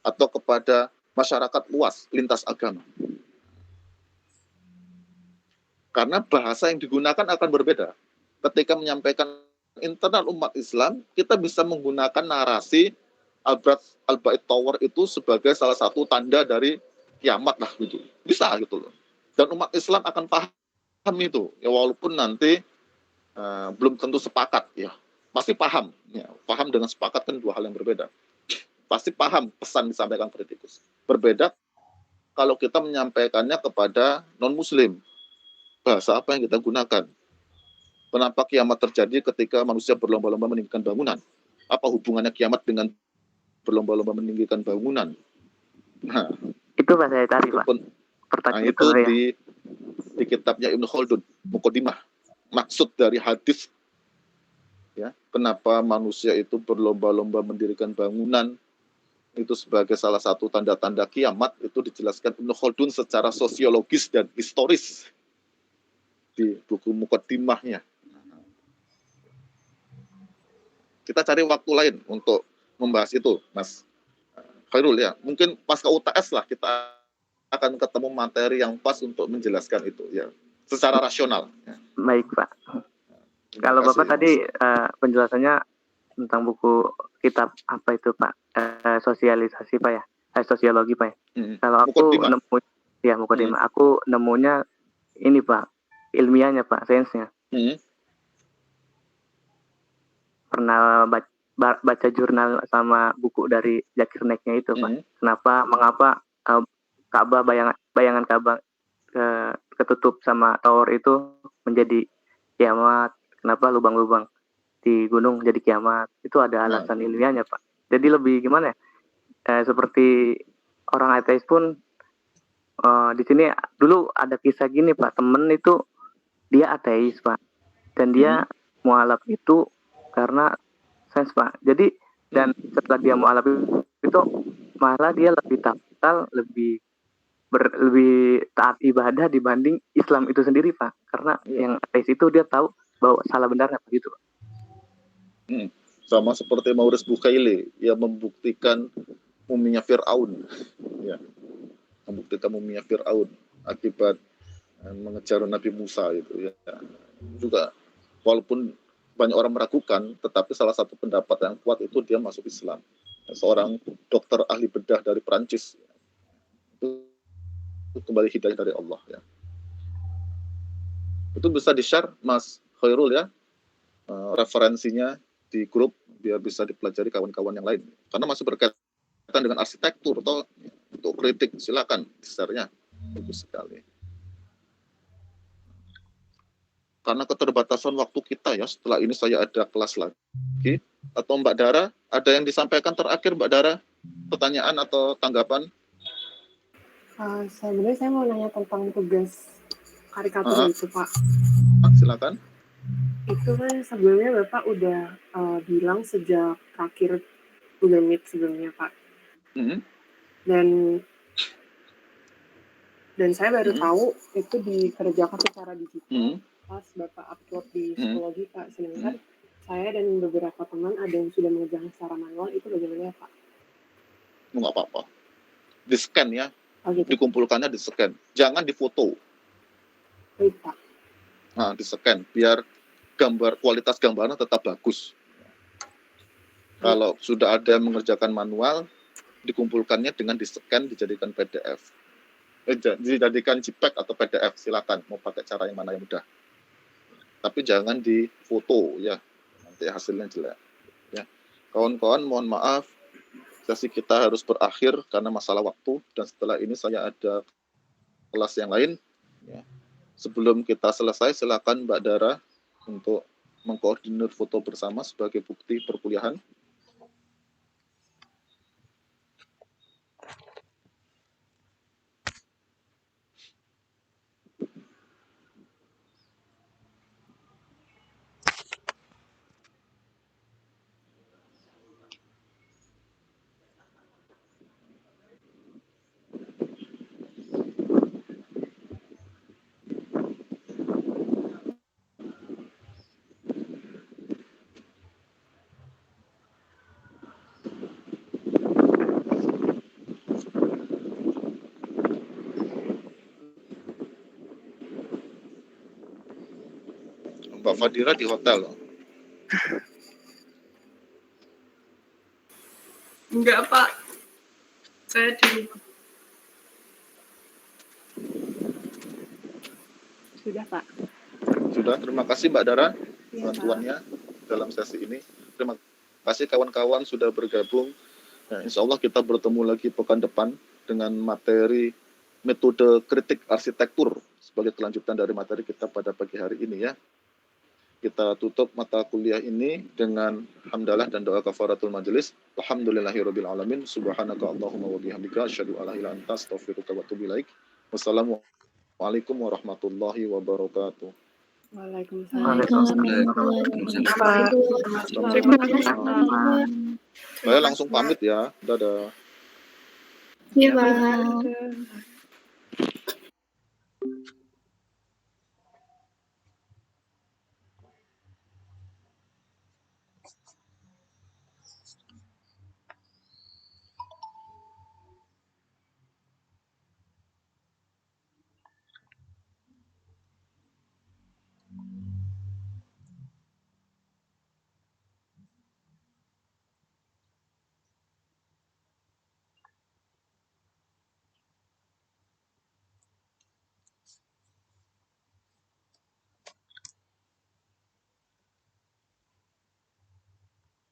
atau kepada masyarakat luas lintas agama. Karena bahasa yang digunakan akan berbeda. Ketika menyampaikan internal umat Islam, kita bisa menggunakan narasi Al-Bait Tower itu sebagai salah satu tanda dari kiamat lah gitu. Bisa gitu loh. Dan umat Islam akan paham itu. Ya walaupun nanti belum tentu sepakat ya. Pasti paham. Ya, paham dengan sepakat kan dua hal yang berbeda. Pasti paham pesan disampaikan kritikus. Berbeda kalau kita menyampaikannya kepada non-muslim. Bahasa apa yang kita gunakan? Kenapa kiamat terjadi ketika manusia berlomba-lomba meninggikan bangunan? Apa hubungannya kiamat dengan berlomba-lomba meninggikan bangunan? Nah, itu Pak saya cari Pak. Nah, itu di kitabnya Ibnu Khaldun, Muqaddimah. Maksud dari hadis, ya, kenapa manusia itu berlomba-lomba mendirikan bangunan, itu sebagai salah satu tanda-tanda kiamat, itu dijelaskan Ibnu Khaldun secara sosiologis dan historis di buku Muqaddimahnya. Kita cari waktu lain untuk membahas itu, Mas Khairul ya. Mungkin pas ke UTS lah kita akan ketemu materi yang pas untuk menjelaskan itu ya, secara rasional. Ya. Baik Pak. Kalau Bapak tadi penjelasannya tentang buku kitab apa itu Pak? Sosialisasi Pak ya? Sosiologi Pak ya? Kalau aku Muqaddimah. Aku nemunya ini Pak, ilmiahnya Pak, sainsnya. Pernah baca jurnal sama buku dari Zakir Naiknya itu Pak. Mengapa Ka'bah, bayangan Ka'bah ketutup sama tower itu menjadi kiamat? Kenapa lubang-lubang di gunung jadi kiamat? Itu ada alasan ilmiahnya Pak. Jadi lebih gimana ya? Seperti orang ateis pun di sini dulu ada kisah gini Pak. Temen itu dia ateis Pak, dan dia mualaf itu karena sains Pak. Jadi dan setelah dia mualaf itu malah dia lebih takal, lebih taat ibadah dibanding Islam itu sendiri Pak. Karena yang ateis itu dia tahu bahwa salah benar begitu. Sama seperti Maurice Bucaille yang membuktikan muminya Fir'aun, ya, membuktikan muminya Fir'aun akibat mengejar Nabi Musa itu ya. Juga walaupun banyak orang meragukan, tetapi salah satu pendapat yang kuat itu dia masuk Islam. Seorang dokter ahli bedah dari Perancis itu kembali hidayah dari Allah ya. Itu bisa di-share Mas Khairul ya, referensinya di grup biar bisa dipelajari kawan-kawan yang lain. Karena masih berkaitan dengan arsitektur atau untuk kritik, silakan di-share-nya. Bagus sekali. Karena keterbatasan waktu kita ya, setelah ini saya ada kelas lagi. Atau Mbak Dara, ada yang disampaikan terakhir Mbak Dara? Pertanyaan atau tanggapan? Sebenarnya saya mau nanya tentang tugas karikatur itu Pak. Silakan. Itu kan sebelumnya Bapak udah bilang sejak terakhir Google Meet sebelumnya Pak. Dan saya baru tahu itu dikerjakan secara digital pas Bapak upload di psikologi Pak. Sedangkan saya dan beberapa teman ada yang sudah mengerjakan secara manual, itu bagaimana Pak? Nggak apa-apa. Di-scan ya. Gitu. Dikumpulkannya di-scan. Jangan difoto. Baik Pak. Nah, di-scan biar kualitas gambarnya tetap bagus. Kalau sudah ada yang mengerjakan manual, dikumpulkannya dengan di-scan, dijadikan PDF. Dijadikan JPEG atau PDF, silakan mau pakai cara yang mana yang mudah. Tapi jangan difoto ya, nanti hasilnya jelek. Ya, kawan-kawan mohon maaf, sesi kita harus berakhir karena masalah waktu, dan setelah ini saya ada kelas yang lain. Ya. Sebelum kita selesai, silakan Mbak Dara untuk mengkoordinir foto bersama sebagai bukti perkuliahan. Mbak Fadira di hotel loh. Enggak, Pak. Saya di rumah. Sudah, Pak. Sudah, terima kasih Mbak Dara Ya, bantuannya dalam sesi ini. Terima kasih kawan-kawan sudah bergabung. Nah, insya Allah kita bertemu lagi pekan depan dengan materi metode kritik arsitektur sebagai kelanjutan dari materi kita pada pagi hari ini ya. Kita tutup mata kuliah ini dengan hamdalah dan doa kafaratul majelis. Alhamdulillahirabbil alamin. Subhanaka Allahumma wa bihamdika asyhadu an la ilaha illa anta astaghfiruka wa atubu ilaik. Wassalamualaikum warahmatullahi wabarakatuh. Waalaikumsalam. Terima kasih, Pak. Saya langsung pamit ya. Dadah. Iya, Ya, Pak. Pak.